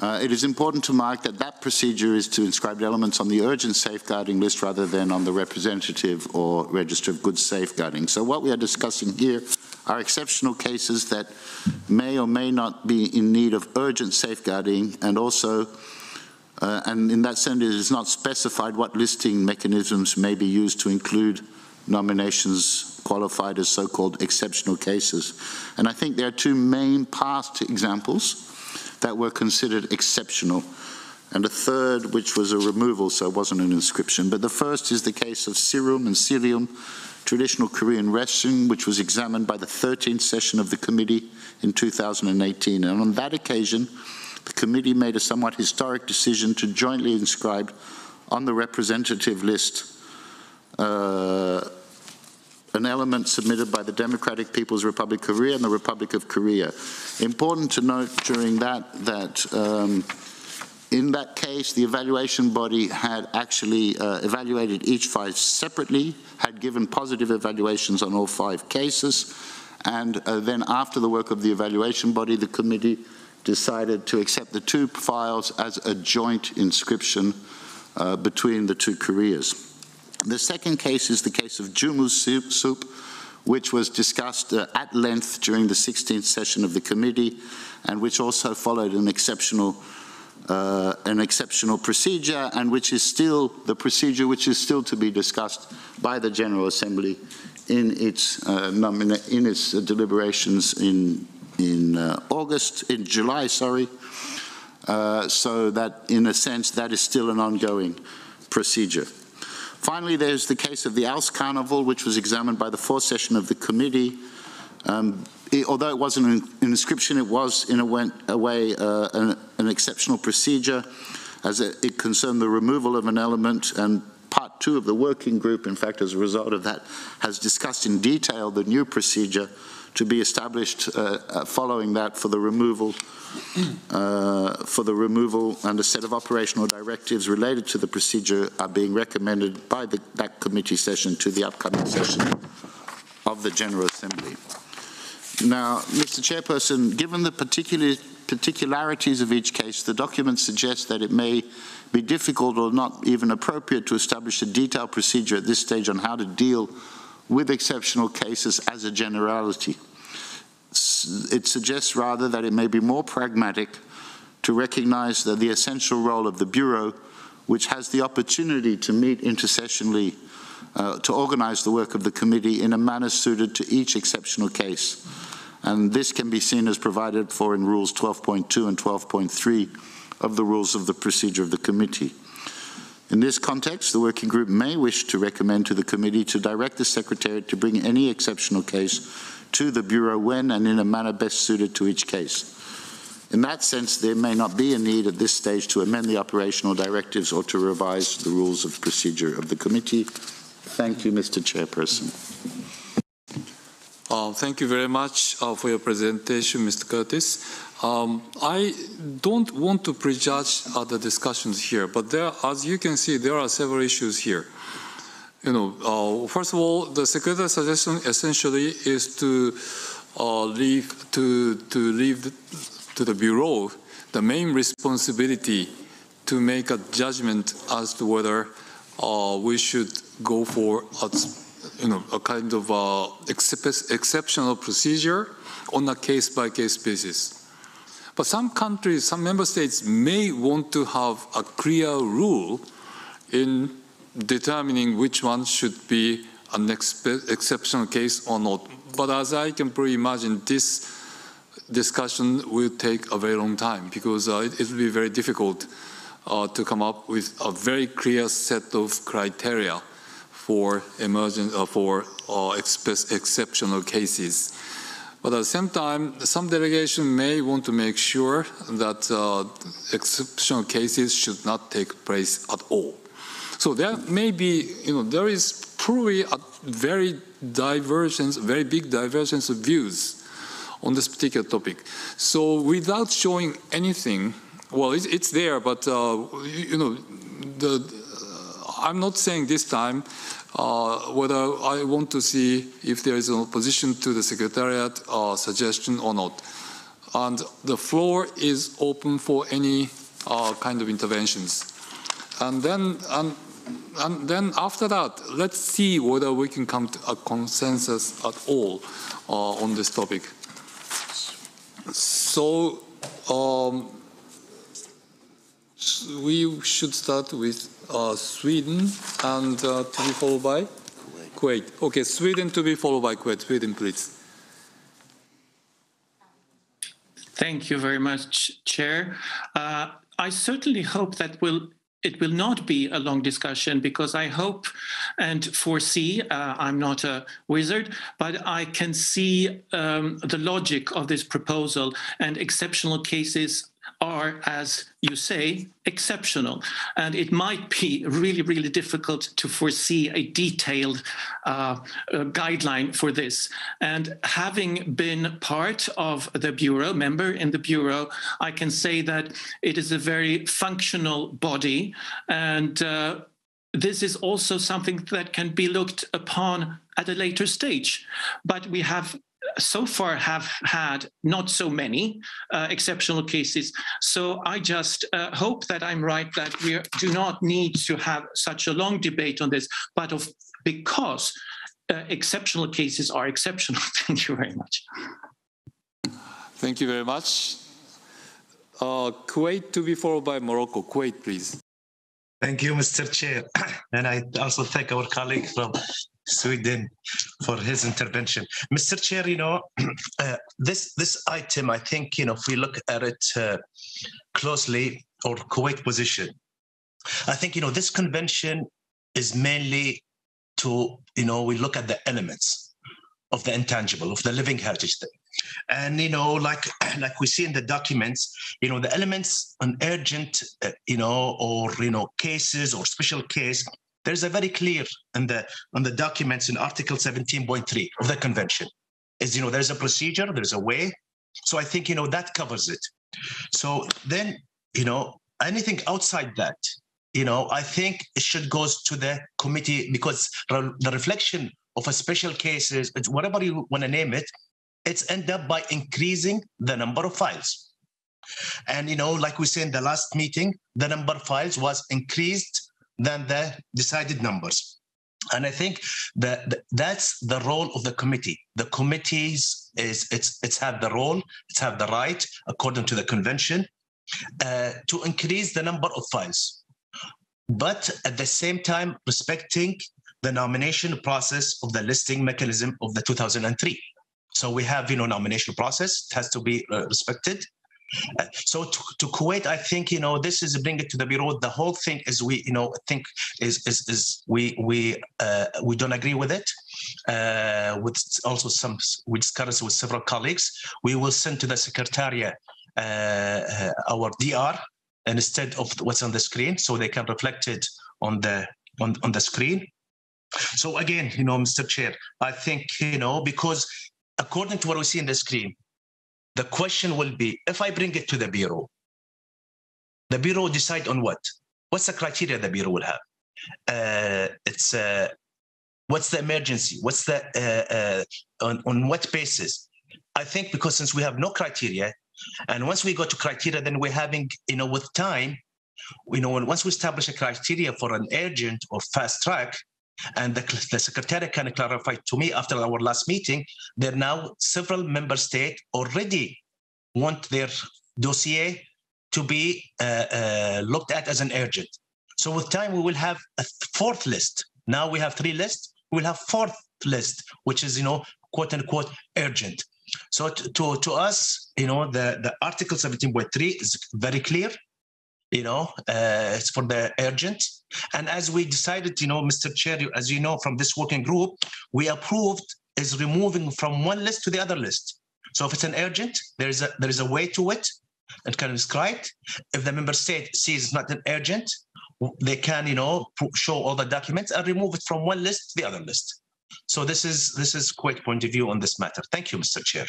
It is important to mark that that procedure is to inscribe elements on the urgent safeguarding list rather than on the representative or register of goods safeguarding. So what we are discussing here are exceptional cases that may or may not be in need of urgent safeguarding, and also, and in that sense, it is not specified what listing mechanisms may be used to include nominations qualified as so-called exceptional cases. And I think there are two main past examples that were considered exceptional, and a third which was a removal, so it wasn't an inscription. But the first is the case of Sirum and Sirium, traditional Korean wrestling, which was examined by the 13th session of the committee in 2018. And on that occasion, the committee made a somewhat historic decision to jointly inscribe on the representative list an element submitted by the Democratic People's Republic of Korea and the Republic of Korea. Important to note during that In that case, the evaluation body had actually evaluated each file separately, had given positive evaluations on all 5 cases, and then after the work of the evaluation body, the committee decided to accept the 2 files as a joint inscription between the 2 Koreas. The second case is the case of Jumu soup, which was discussed at length during the 16th session of the committee, and which also followed an exceptional procedure, and which is still the procedure which is still to be discussed by the General Assembly in its deliberations in July, sorry. So that, in a sense, that is still an ongoing procedure. Finally, there's the case of the Aus Carnival, which was examined by the 4th session of the committee. Although it wasn't an inscription, it was, in a way, an exceptional procedure, as it concerned the removal of an element, and part 2 of the working group, in fact, as a result of that, has discussed in detail the new procedure to be established following that for the removal and a set of operational directives related to the procedure are being recommended by that committee session to the upcoming session of the General Assembly. Now, Mr. Chairperson, given the particularities of each case, the document suggests that it may be difficult or not even appropriate to establish a detailed procedure at this stage on how to deal with exceptional cases as a generality. It suggests rather that it may be more pragmatic to recognize that the essential role of the Bureau, which has the opportunity to meet intersessionally to organize the work of the committee in a manner suited to each exceptional case. And this can be seen as provided for in Rules 12.2 and 12.3 of the Rules of the Procedure of the Committee. In this context, the working group may wish to recommend to the committee to direct the Secretariat to bring any exceptional case to the Bureau when and in a manner best suited to each case. In that sense, there may not be a need at this stage to amend the operational directives or to revise the rules of procedure of the committee. Thank you, Mr. Chairperson. Thank you very much for your presentation, Mr. Curtis. I don't want to prejudge the discussions here, but there, as you can see, there are several issues here. First of all, the Secretary's suggestion essentially is to leave to the Bureau the main responsibility to make a judgment as to whether we should go for a kind of exceptional procedure on a case-by-case basis. But some countries, some member states may want to have a clear rule in determining which one should be an exceptional case or not. But as I can probably imagine, this discussion will take a very long time because it will be very difficult to come up with a very clear set of criteria for exceptional cases. But at the same time, some delegation may want to make sure that exceptional cases should not take place at all. So there may be, there is probably a very big divergence of views on this particular topic. So without showing anything, well, it's there, but I'm not saying this time whether I want to see if there is an opposition to the Secretariat suggestion or not. And the floor is open for any kind of interventions. And then after that, let's see whether we can come to a consensus at all on this topic. So we should start with Sweden and to be followed by Kuwait. Okay, Sweden to be followed by Kuwait. Sweden, please. Thank you very much, Chair. I certainly hope that it will not be a long discussion because I hope and foresee, I'm not a wizard, but I can see the logic of this proposal, and exceptional cases are, as you say, exceptional. And it might be really, really difficult to foresee a detailed guideline for this. And having been part of the Bureau, member in the Bureau, I can say that it is a very functional body. And this is also something that can be looked upon at a later stage. But we have so far have had not so many exceptional cases. So I just hope that I'm right, that we do not need to have such a long debate on this, but because exceptional cases are exceptional. Thank you very much. Thank you very much. Kuwait to be followed by Morocco. Kuwait, please. Thank you, Mr. Chair. And I also thank our colleague from Sweden for his intervention. Mr. Chair, this item, I think, if we look at it closely, or Kuwait position, I think, this convention is mainly to, we look at the elements of the intangible, of the living heritage thing. And, like we see in the documents, the elements on urgent, or, cases or special case, there's a very clear on the documents in Article 17.3 of the convention is, there's a procedure, there's a way. So I think, that covers it. So then, anything outside that, I think it should go to the committee, because the reflection of a special case is, whatever you want to name it, it's end up by increasing the number of files. And, like we said in the last meeting, the number of files was increased than the decided numbers. And I think that's the role of the committee. The committees it's have the role, it's have the right, according to the convention, to increase the number of files, but at the same time respecting the nomination process of the listing mechanism of the 2003. So we have, nomination process, it has to be respected. So to Kuwait, I think, this is bring it to the Bureau. The whole thing is we don't agree with it. With also we discussed with several colleagues. We will send to the Secretariat our DR instead of what's on the screen, so they can reflect it on the screen. So again, Mr. Chair, I think, because according to what we see in the screen, the question will be, if I bring it to the Bureau decide on what? What's the criteria the Bureau will have? What's the emergency? What's the, on what basis? I think because since we have no criteria, and once we go to criteria, then we're having, with time, once we establish a criteria for an urgent or fast track, and the Secretariat can clarify to me after our last meeting, there are now several member states already want their dossier to be looked at as an urgent. So with time, we will have a fourth list. Now we have 3 lists. We'll have 4th list, which is, quote unquote, urgent. So to us, the Article 17.3 is very clear. It's for the urgent. And as we decided, Mr. Chair, as you know, from this working group, we approved is removing from one list to the other list. So if it's an urgent, there is a way to it and can describe. If the member state sees it's not an urgent, they can, show all the documents and remove it from one list to the other list. So this is Kuwait point of view on this matter. Thank you, Mr. Chair.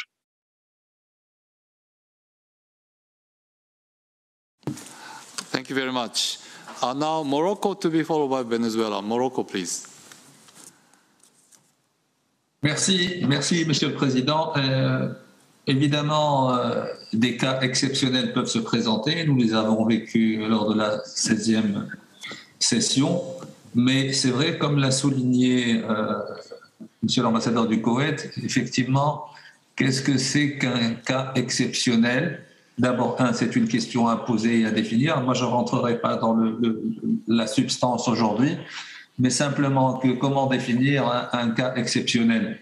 Thank you very much. Now Morocco to be followed by Venezuela. Morocco, please. Merci, Monsieur le Président. Évidemment, des cas exceptionnels peuvent se présenter. Nous les avons vécus lors de la 16e session. Mais c'est vrai, comme l'a souligné Monsieur l'ambassadeur du Koweït, effectivement, qu'est-ce que c'est qu'un cas exceptionnel ? D'abord, c'est une question à poser et à définir. Moi, je ne rentrerai pas dans la substance aujourd'hui, mais simplement que comment définir un cas exceptionnel.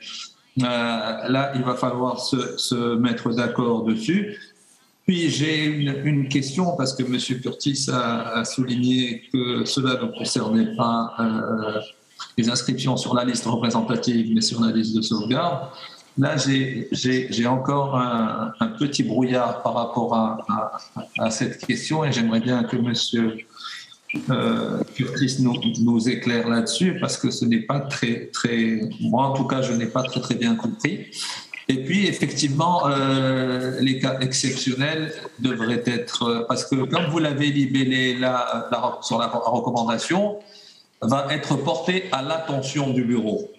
Là, il va falloir se mettre d'accord dessus. Puis, j'ai une question, parce que M. Curtis a souligné que cela ne concernait pas les inscriptions sur la liste représentative, mais sur la liste de sauvegarde. Là, j'ai encore un petit brouillard par rapport à cette question et j'aimerais bien que Monsieur Curtis nous éclaire là-dessus parce que ce n'est pas très, moi en tout cas, je n'ai pas très bien compris. Et puis, effectivement, les cas exceptionnels devraient être, parce que comme vous l'avez libellé là, sur la recommandation, va être porté à l'attention du bureau.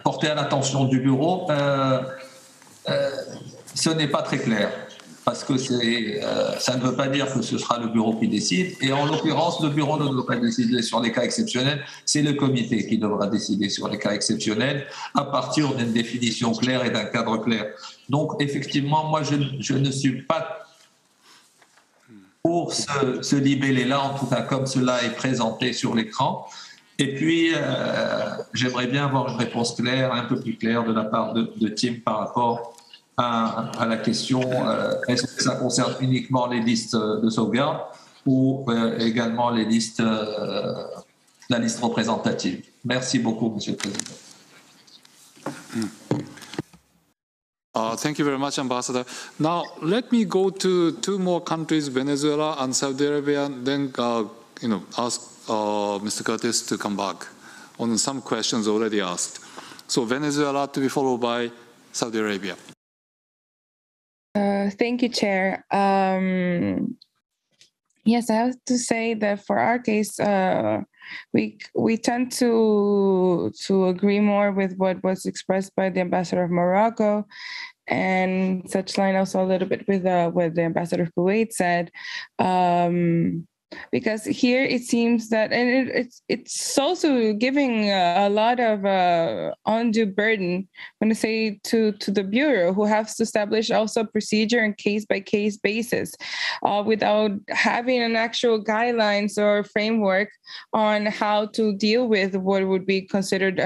Porté à l'attention du bureau, ce n'est pas très clair. Parce que ça ne veut pas dire que ce sera le bureau qui décide. Et en l'occurrence, le bureau ne doit pas décider sur les cas exceptionnels. C'est le comité qui devra décider sur les cas exceptionnels à partir d'une définition claire et d'un cadre clair. Donc, effectivement, moi, je ne suis pas pour ce libellé-là, en tout cas comme cela est présenté sur l'écran. Et puis, j'aimerais bien avoir une réponse claire, un peu plus claire de la part de Tim par rapport à la question, est-ce que ça concerne uniquement les listes de sauvegarde ou également les listes, la liste représentative. Merci beaucoup, Monsieur le Président. Thank you very much, Ambassador. Now, let me go to two more countries, Venezuela and Saudi Arabia, then ask Mr. Curtis to come back on some questions already asked. So Venezuela to be followed by Saudi Arabia. Thank you, Chair. Yes, I have to say that for our case, we tend to agree more with what was expressed by the Ambassador of Morocco, and such line also a little bit with what the Ambassador of Kuwait said. Because here it seems that, and it's also giving a lot of undue burden, I'm going to say, to the Bureau, who has to establish also procedure and case-by-case basis without having an actual guidelines or framework on how to deal with what would be considered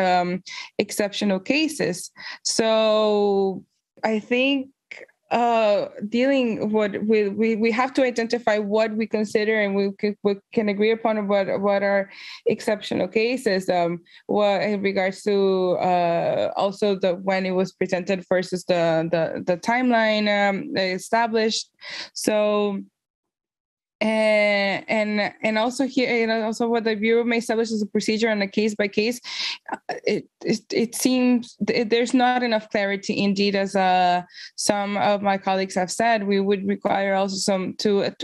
exceptional cases. So I think dealing we have to identify what we consider and we can agree upon what are exceptional cases. What in regards to also the when it was presented versus the timeline established. So. And also here, also what the Bureau may establish as a procedure on a case by case, it seems there's not enough clarity. Indeed, as some of my colleagues have said, we would require also some to at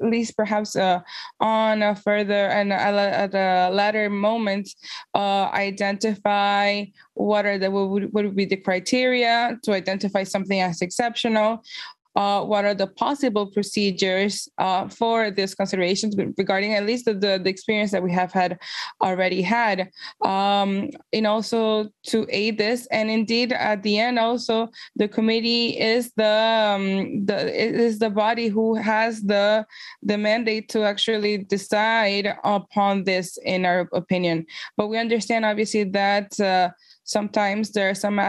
least perhaps on a further and at a latter moment identify what would be the criteria to identify something as exceptional. What are the possible procedures for these considerations regarding at least the experience that we have already had, and also to aid this. And indeed, at the end, also the committee is the body who has the mandate to actually decide upon this, in our opinion. But we understand, obviously, that. Sometimes there are some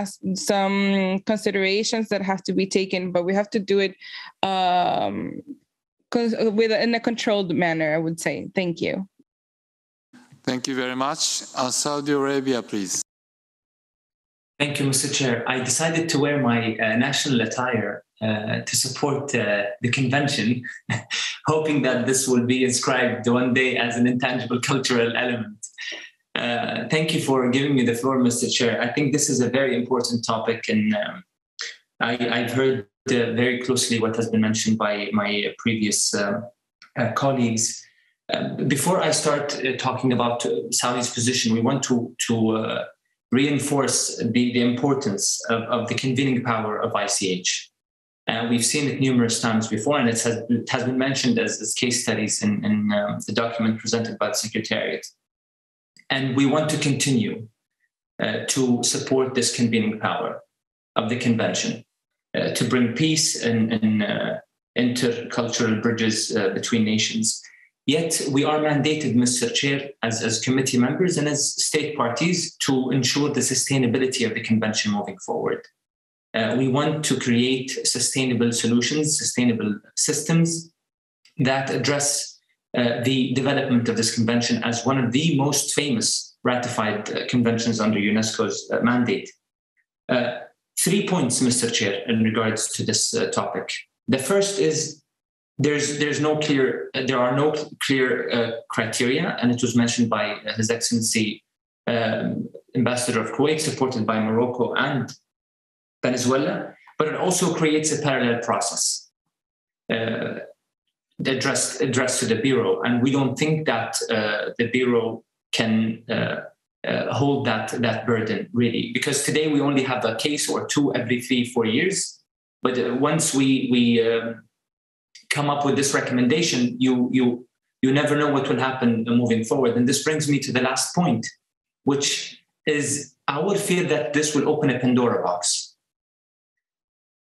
considerations that have to be taken, but we have to do it in a controlled manner, I would say. Thank you. Thank you very much. Saudi Arabia, please. Thank you, Mr. Chair. I decided to wear my national attire to support the convention, hoping that this will be inscribed one day as an intangible cultural element. Thank you for giving me the floor, Mr. Chair. I think this is a very important topic, and I've heard very closely what has been mentioned by my previous colleagues. Before I start talking about Saudi's position, we want to reinforce the importance of the convening power of ICH. We've seen it numerous times before, and it has been mentioned as case studies in the document presented by the Secretariat. And we want to continue to support this convening power of the convention to bring peace and intercultural bridges between nations. Yet we are mandated, Mr. Chair, as committee members and as state parties to ensure the sustainability of the convention moving forward. We want to create sustainable solutions, sustainable systems that address the development of this convention as one of the most famous ratified conventions under UNESCO's mandate. 3 points, Mr. Chair, in regards to this topic. The first is there are no clear criteria, and it was mentioned by His Excellency Ambassador of Kuwait, supported by Morocco and Venezuela, but it also creates a parallel process addressed to the Bureau, and we don't think that the Bureau can hold that burden, really, because today we only have a case or two every 3-4 years, but once we come up with this recommendation, you never know what will happen moving forward. And this brings me to the last point, which is our fear that this will open a Pandora box.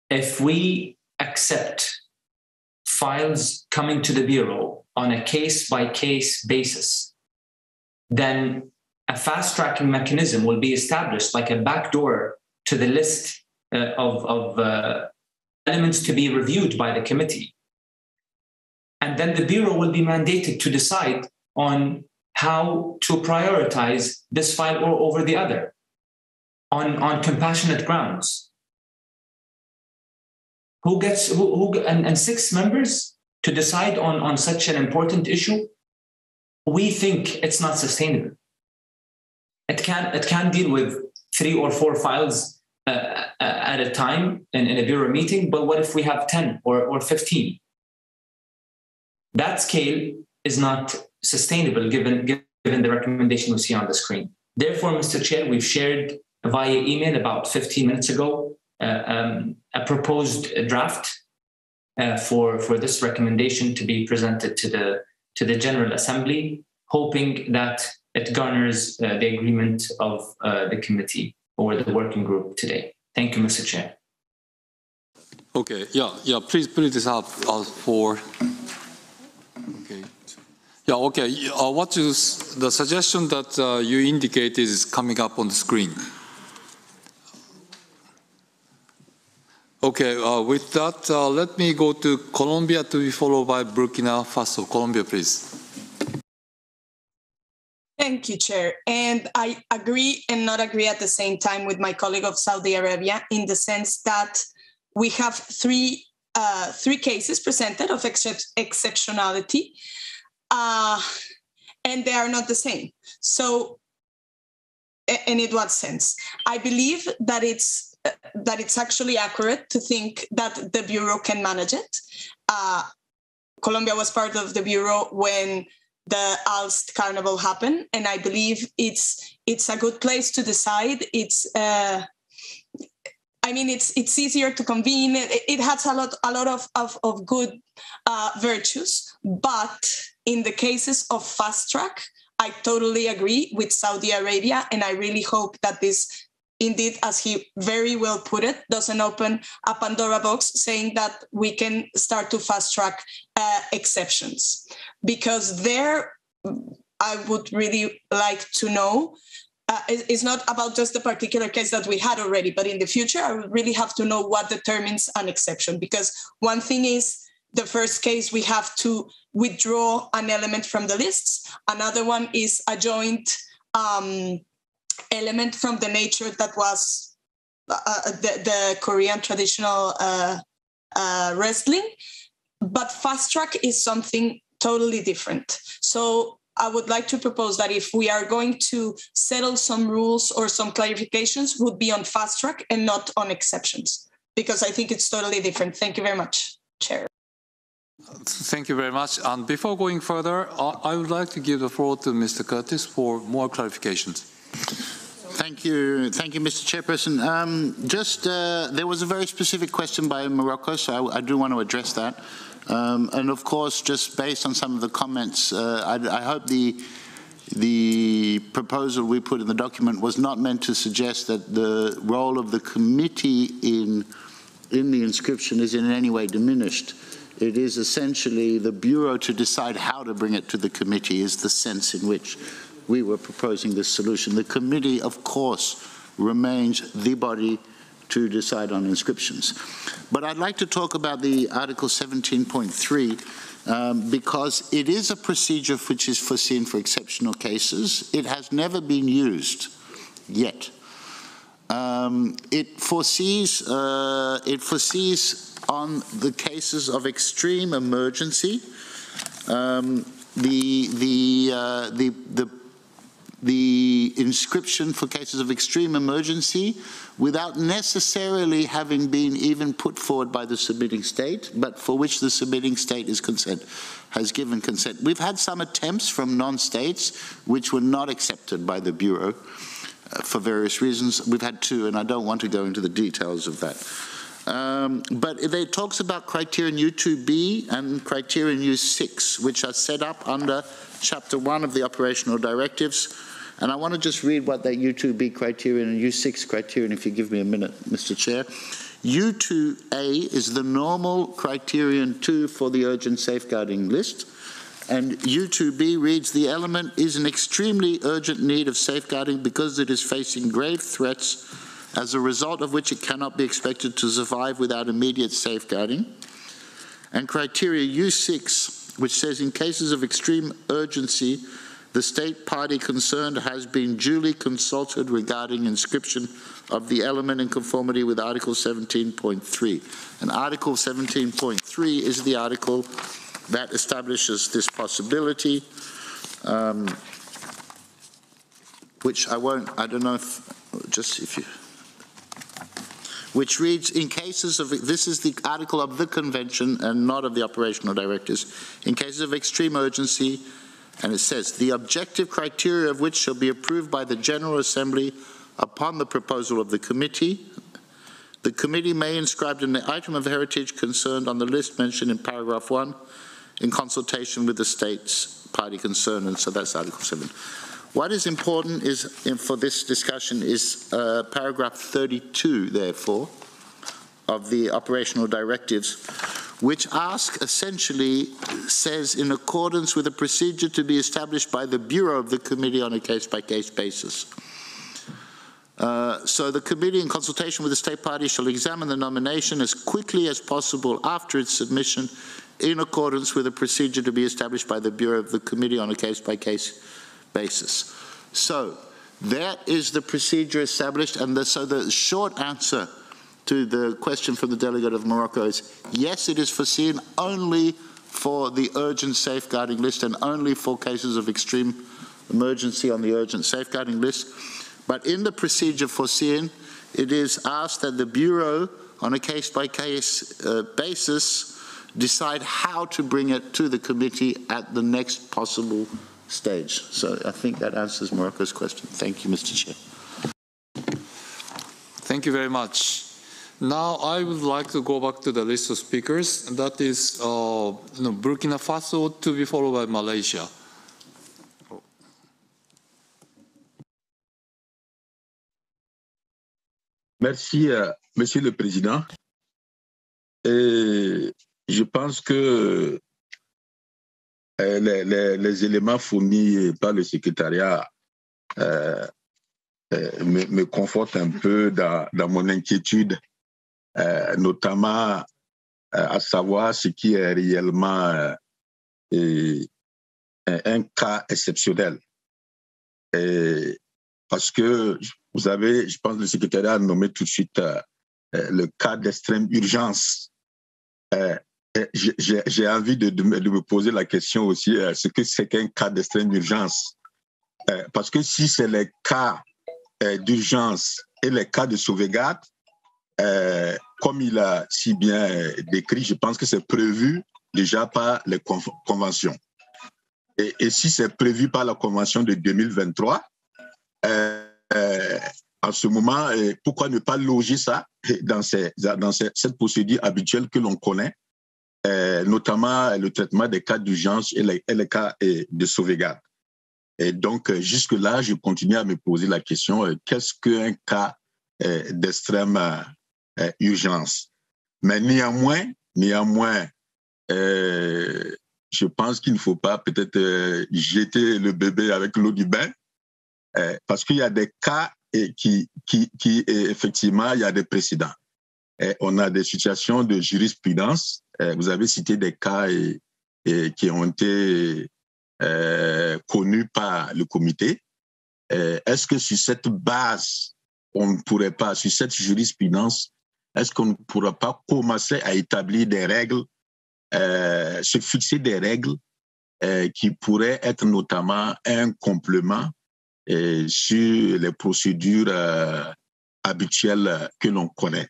If we accept files coming to the Bureau on a case-by-case basis, then a fast-tracking mechanism will be established, like a backdoor to the list of elements to be reviewed by the committee. And then the Bureau will be mandated to decide on how to prioritize this file or over the other on compassionate grounds. And 6 members to decide on such an important issue? We think it's not sustainable. It can deal with 3 or 4 files at a time in a Bureau meeting, but what if we have 10 or 15? That scale is not sustainable given the recommendation we see on the screen. Therefore, Mr. Chair, we've shared via email about 15 minutes ago a proposed draft for this recommendation to be presented to the General Assembly, hoping that it garners the agreement of the committee or the working group today. Thank you, Mr. Chair. Okay, yeah, please put this up for. Okay. Yeah, okay. What is the suggestion that you indicated is coming up on the screen? Okay, with that, let me go to Colombia to be followed by Burkina Faso. Colombia, please. Thank you, Chair. And I agree and not agree at the same time with my colleague of Saudi Arabia in the sense that we have three cases presented of exceptionality, and they are not the same. So, and in what sense? I believe that it's actually accurate to think that the Bureau can manage it. Colombia was part of the Bureau when the Alst Carnival happened, and I believe it's a good place to decide. It's easier to convene. It has a lot of good virtues, but in the cases of fast track, I totally agree with Saudi Arabia, and I really hope that this, indeed, as he very well put it, doesn't open a Pandora box saying that we can start to fast track exceptions. Because there, I would really like to know, it's not about just the particular case that we had already, but in the future, I would really have to know what determines an exception. Because one thing is the first case, we have to withdraw an element from the lists. Another one is a joint element from the nature that was the Korean traditional wrestling. But fast track is something totally different. So I would like to propose that if we are going to settle some rules or some clarifications, would be on fast track and not on exceptions, because I think it's totally different. Thank you very much, Chair. Thank you very much. And before going further, I would like to give the floor to Mr. Curtis for more clarifications. Thank you, Mr. Chairperson. There was a very specific question by Morocco, so I do want to address that. And of course, just based on some of the comments, I hope the proposal we put in the document was not meant to suggest that the role of the committee in the inscription is in any way diminished. It is essentially the Bureau to decide how to bring it to the committee is the sense in which we were proposing this solution. The committee, of course, remains the body to decide on inscriptions. But I'd like to talk about the Article 17.3 because it is a procedure which is foreseen for exceptional cases. It has never been used yet. it foresees on the cases of extreme emergency, the inscription for cases of extreme emergency without necessarily having been even put forward by the submitting state, but for which the submitting state has given consent. We've had some attempts from non-states which were not accepted by the Bureau for various reasons. We've had two, and I don't want to go into the details of that. But it talks about criterion U2B and criterion U6, which are set up under Chapter 1 of the operational directives. And I want to just read what that U2B criterion and U6 criterion, if you give me a minute, Mr. Chair. U2A is the normal criterion 2 for the urgent safeguarding list. And U2B reads, the element is an extremely urgent need of safeguarding because it is facing grave threats, as a result of which it cannot be expected to survive without immediate safeguarding. And criteria U6, which says in cases of extreme urgency, the state party concerned has been duly consulted regarding inscription of the element in conformity with Article 17.3. And Article 17.3 is the article that establishes this possibility, which I don't know if, just if you, which reads, in cases of, this is the article of the convention and not of the operational directives, in cases of extreme urgency, and it says, the objective criteria of which shall be approved by the General Assembly upon the proposal of the committee. The committee may inscribe in the item of heritage concerned on the list mentioned in paragraph 1 in consultation with the state's party concerned, and so that's Article 7. What is important is, for this discussion, is paragraph 32, therefore, of the operational directives, which essentially says, in accordance with a procedure to be established by the Bureau of the Committee on a case-by-case basis. So the committee, in consultation with the state party, shall examine the nomination as quickly as possible after its submission, in accordance with a procedure to be established by the Bureau of the Committee on a case-by-case basis. So that is the procedure established, and so the short answer to the question from the delegate of Morocco is, yes, it is foreseen only for the urgent safeguarding list and only for cases of extreme emergency on the urgent safeguarding list. But in the procedure foreseen, it is asked that the Bureau, on a case-by-case basis, decide how to bring it to the committee at the next possible stage. So I think that answers Morocco's question. Thank you, Mr. Chair. Thank you very much. Now I would like to go back to the list of speakers. That is Burkina Faso, to be followed by Malaysia. Merci, Monsieur le Président. Et je pense que les éléments fournis par le secrétariat me confortent un peu dans mon inquiétude, notamment à savoir ce qui est réellement un cas exceptionnel. Et parce que, vous savez, je pense que le secrétariat a nommé tout de suite le cas d'extrême urgence. J'ai envie de me poser la question aussi, ce que c'est qu'un cas d'extrême urgence. Parce que si c'est les cas d'urgence et les cas de sauvegarde, comme il a si bien décrit, je pense que c'est prévu déjà par les conventions. Et si c'est prévu par la convention de 2023, en ce moment, pourquoi ne pas loger ça dans cette procédure habituelle que l'on connaît, notamment le traitement des cas d'urgence et les cas de sauvegarde. Et donc, jusque-là, je continue à me poser la question, qu'est-ce qu'un cas d'extrême urgence? Mais néanmoins, je pense qu'il ne faut pas peut-être jeter le bébé avec l'eau du bain, parce qu'il y a des cas qui effectivement, il y a des précédents. On a des situations de jurisprudence. Vous avez cité des cas qui ont été connus par le comité. Est-ce que sur cette base on ne pourrait pas, sur cette jurisprudence, est-ce qu'on ne pourra pas commencer à établir des règles, se fixer des règles qui pourraient être notamment un complément sur les procédures habituelles que l'on connaît.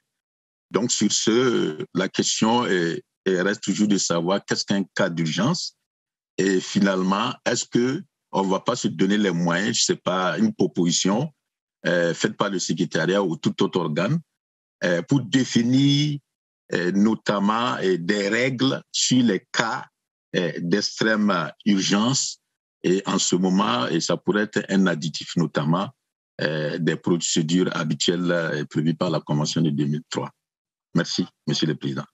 Donc, sur ce, la question reste toujours de savoir qu'est-ce qu'un cas d'urgence et finalement, est-ce qu'on ne va pas se donner les moyens, je ne sais pas, une proposition faite par le secrétariat ou tout autre organe pour définir notamment des règles sur les cas d'extrême urgence et en ce moment, et ça pourrait être un additif notamment des procédures habituelles prévues par la Convention de 2003. Merci, Monsieur le Président.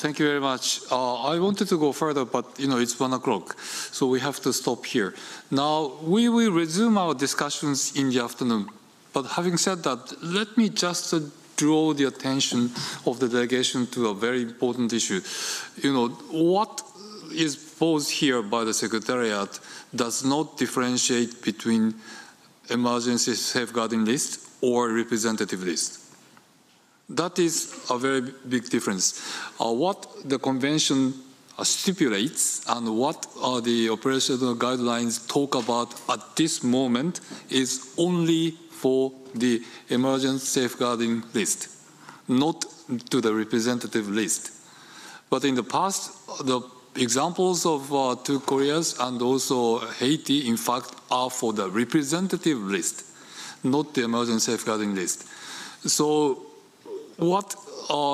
Thank you very much. I wanted to go further, but it's 1 o'clock, so we have to stop here. Now, we will resume our discussions in the afternoon. But having said that, let me just draw the attention of the delegation to a very important issue. What is posed here by the Secretariat does not differentiate between emergency safeguarding list or representative list. That is a very big difference. What the convention stipulates and what the operational guidelines talk about at this moment is only for the emergency safeguarding list, not to the representative list. But in the past, the examples of 2 Koreas and also Haiti, in fact, are for the representative list, not the emergency safeguarding list. So what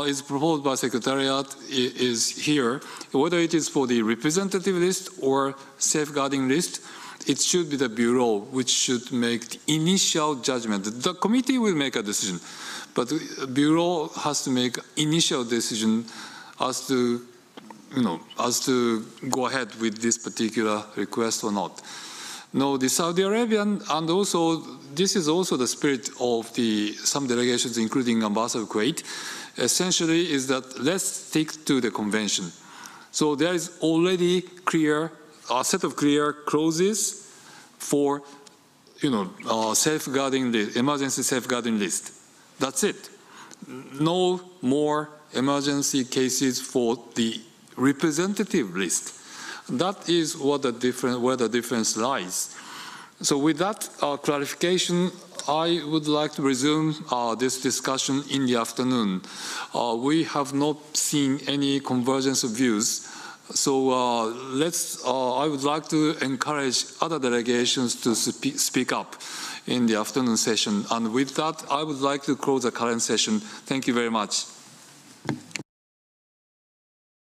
is proposed by Secretariat is here, whether it is for the representative list or safeguarding list, it should be the Bureau which should make the initial judgment. The committee will make a decision, but the Bureau has to make initial decision as to go ahead with this particular request or not. No, the Saudi Arabian, and also this is also the spirit of some delegations, including Ambassador Kuwait, essentially is that let's stick to the convention. So there is already a set of clear clauses for, safeguarding the emergency safeguarding list. That's it. No more emergency cases for the representative list. That is where the difference lies. So with that clarification, I would like to resume this discussion in the afternoon. We have not seen any convergence of views. So I would like to encourage other delegations to speak up in the afternoon session. And with that, I would like to close the current session. Thank you very much.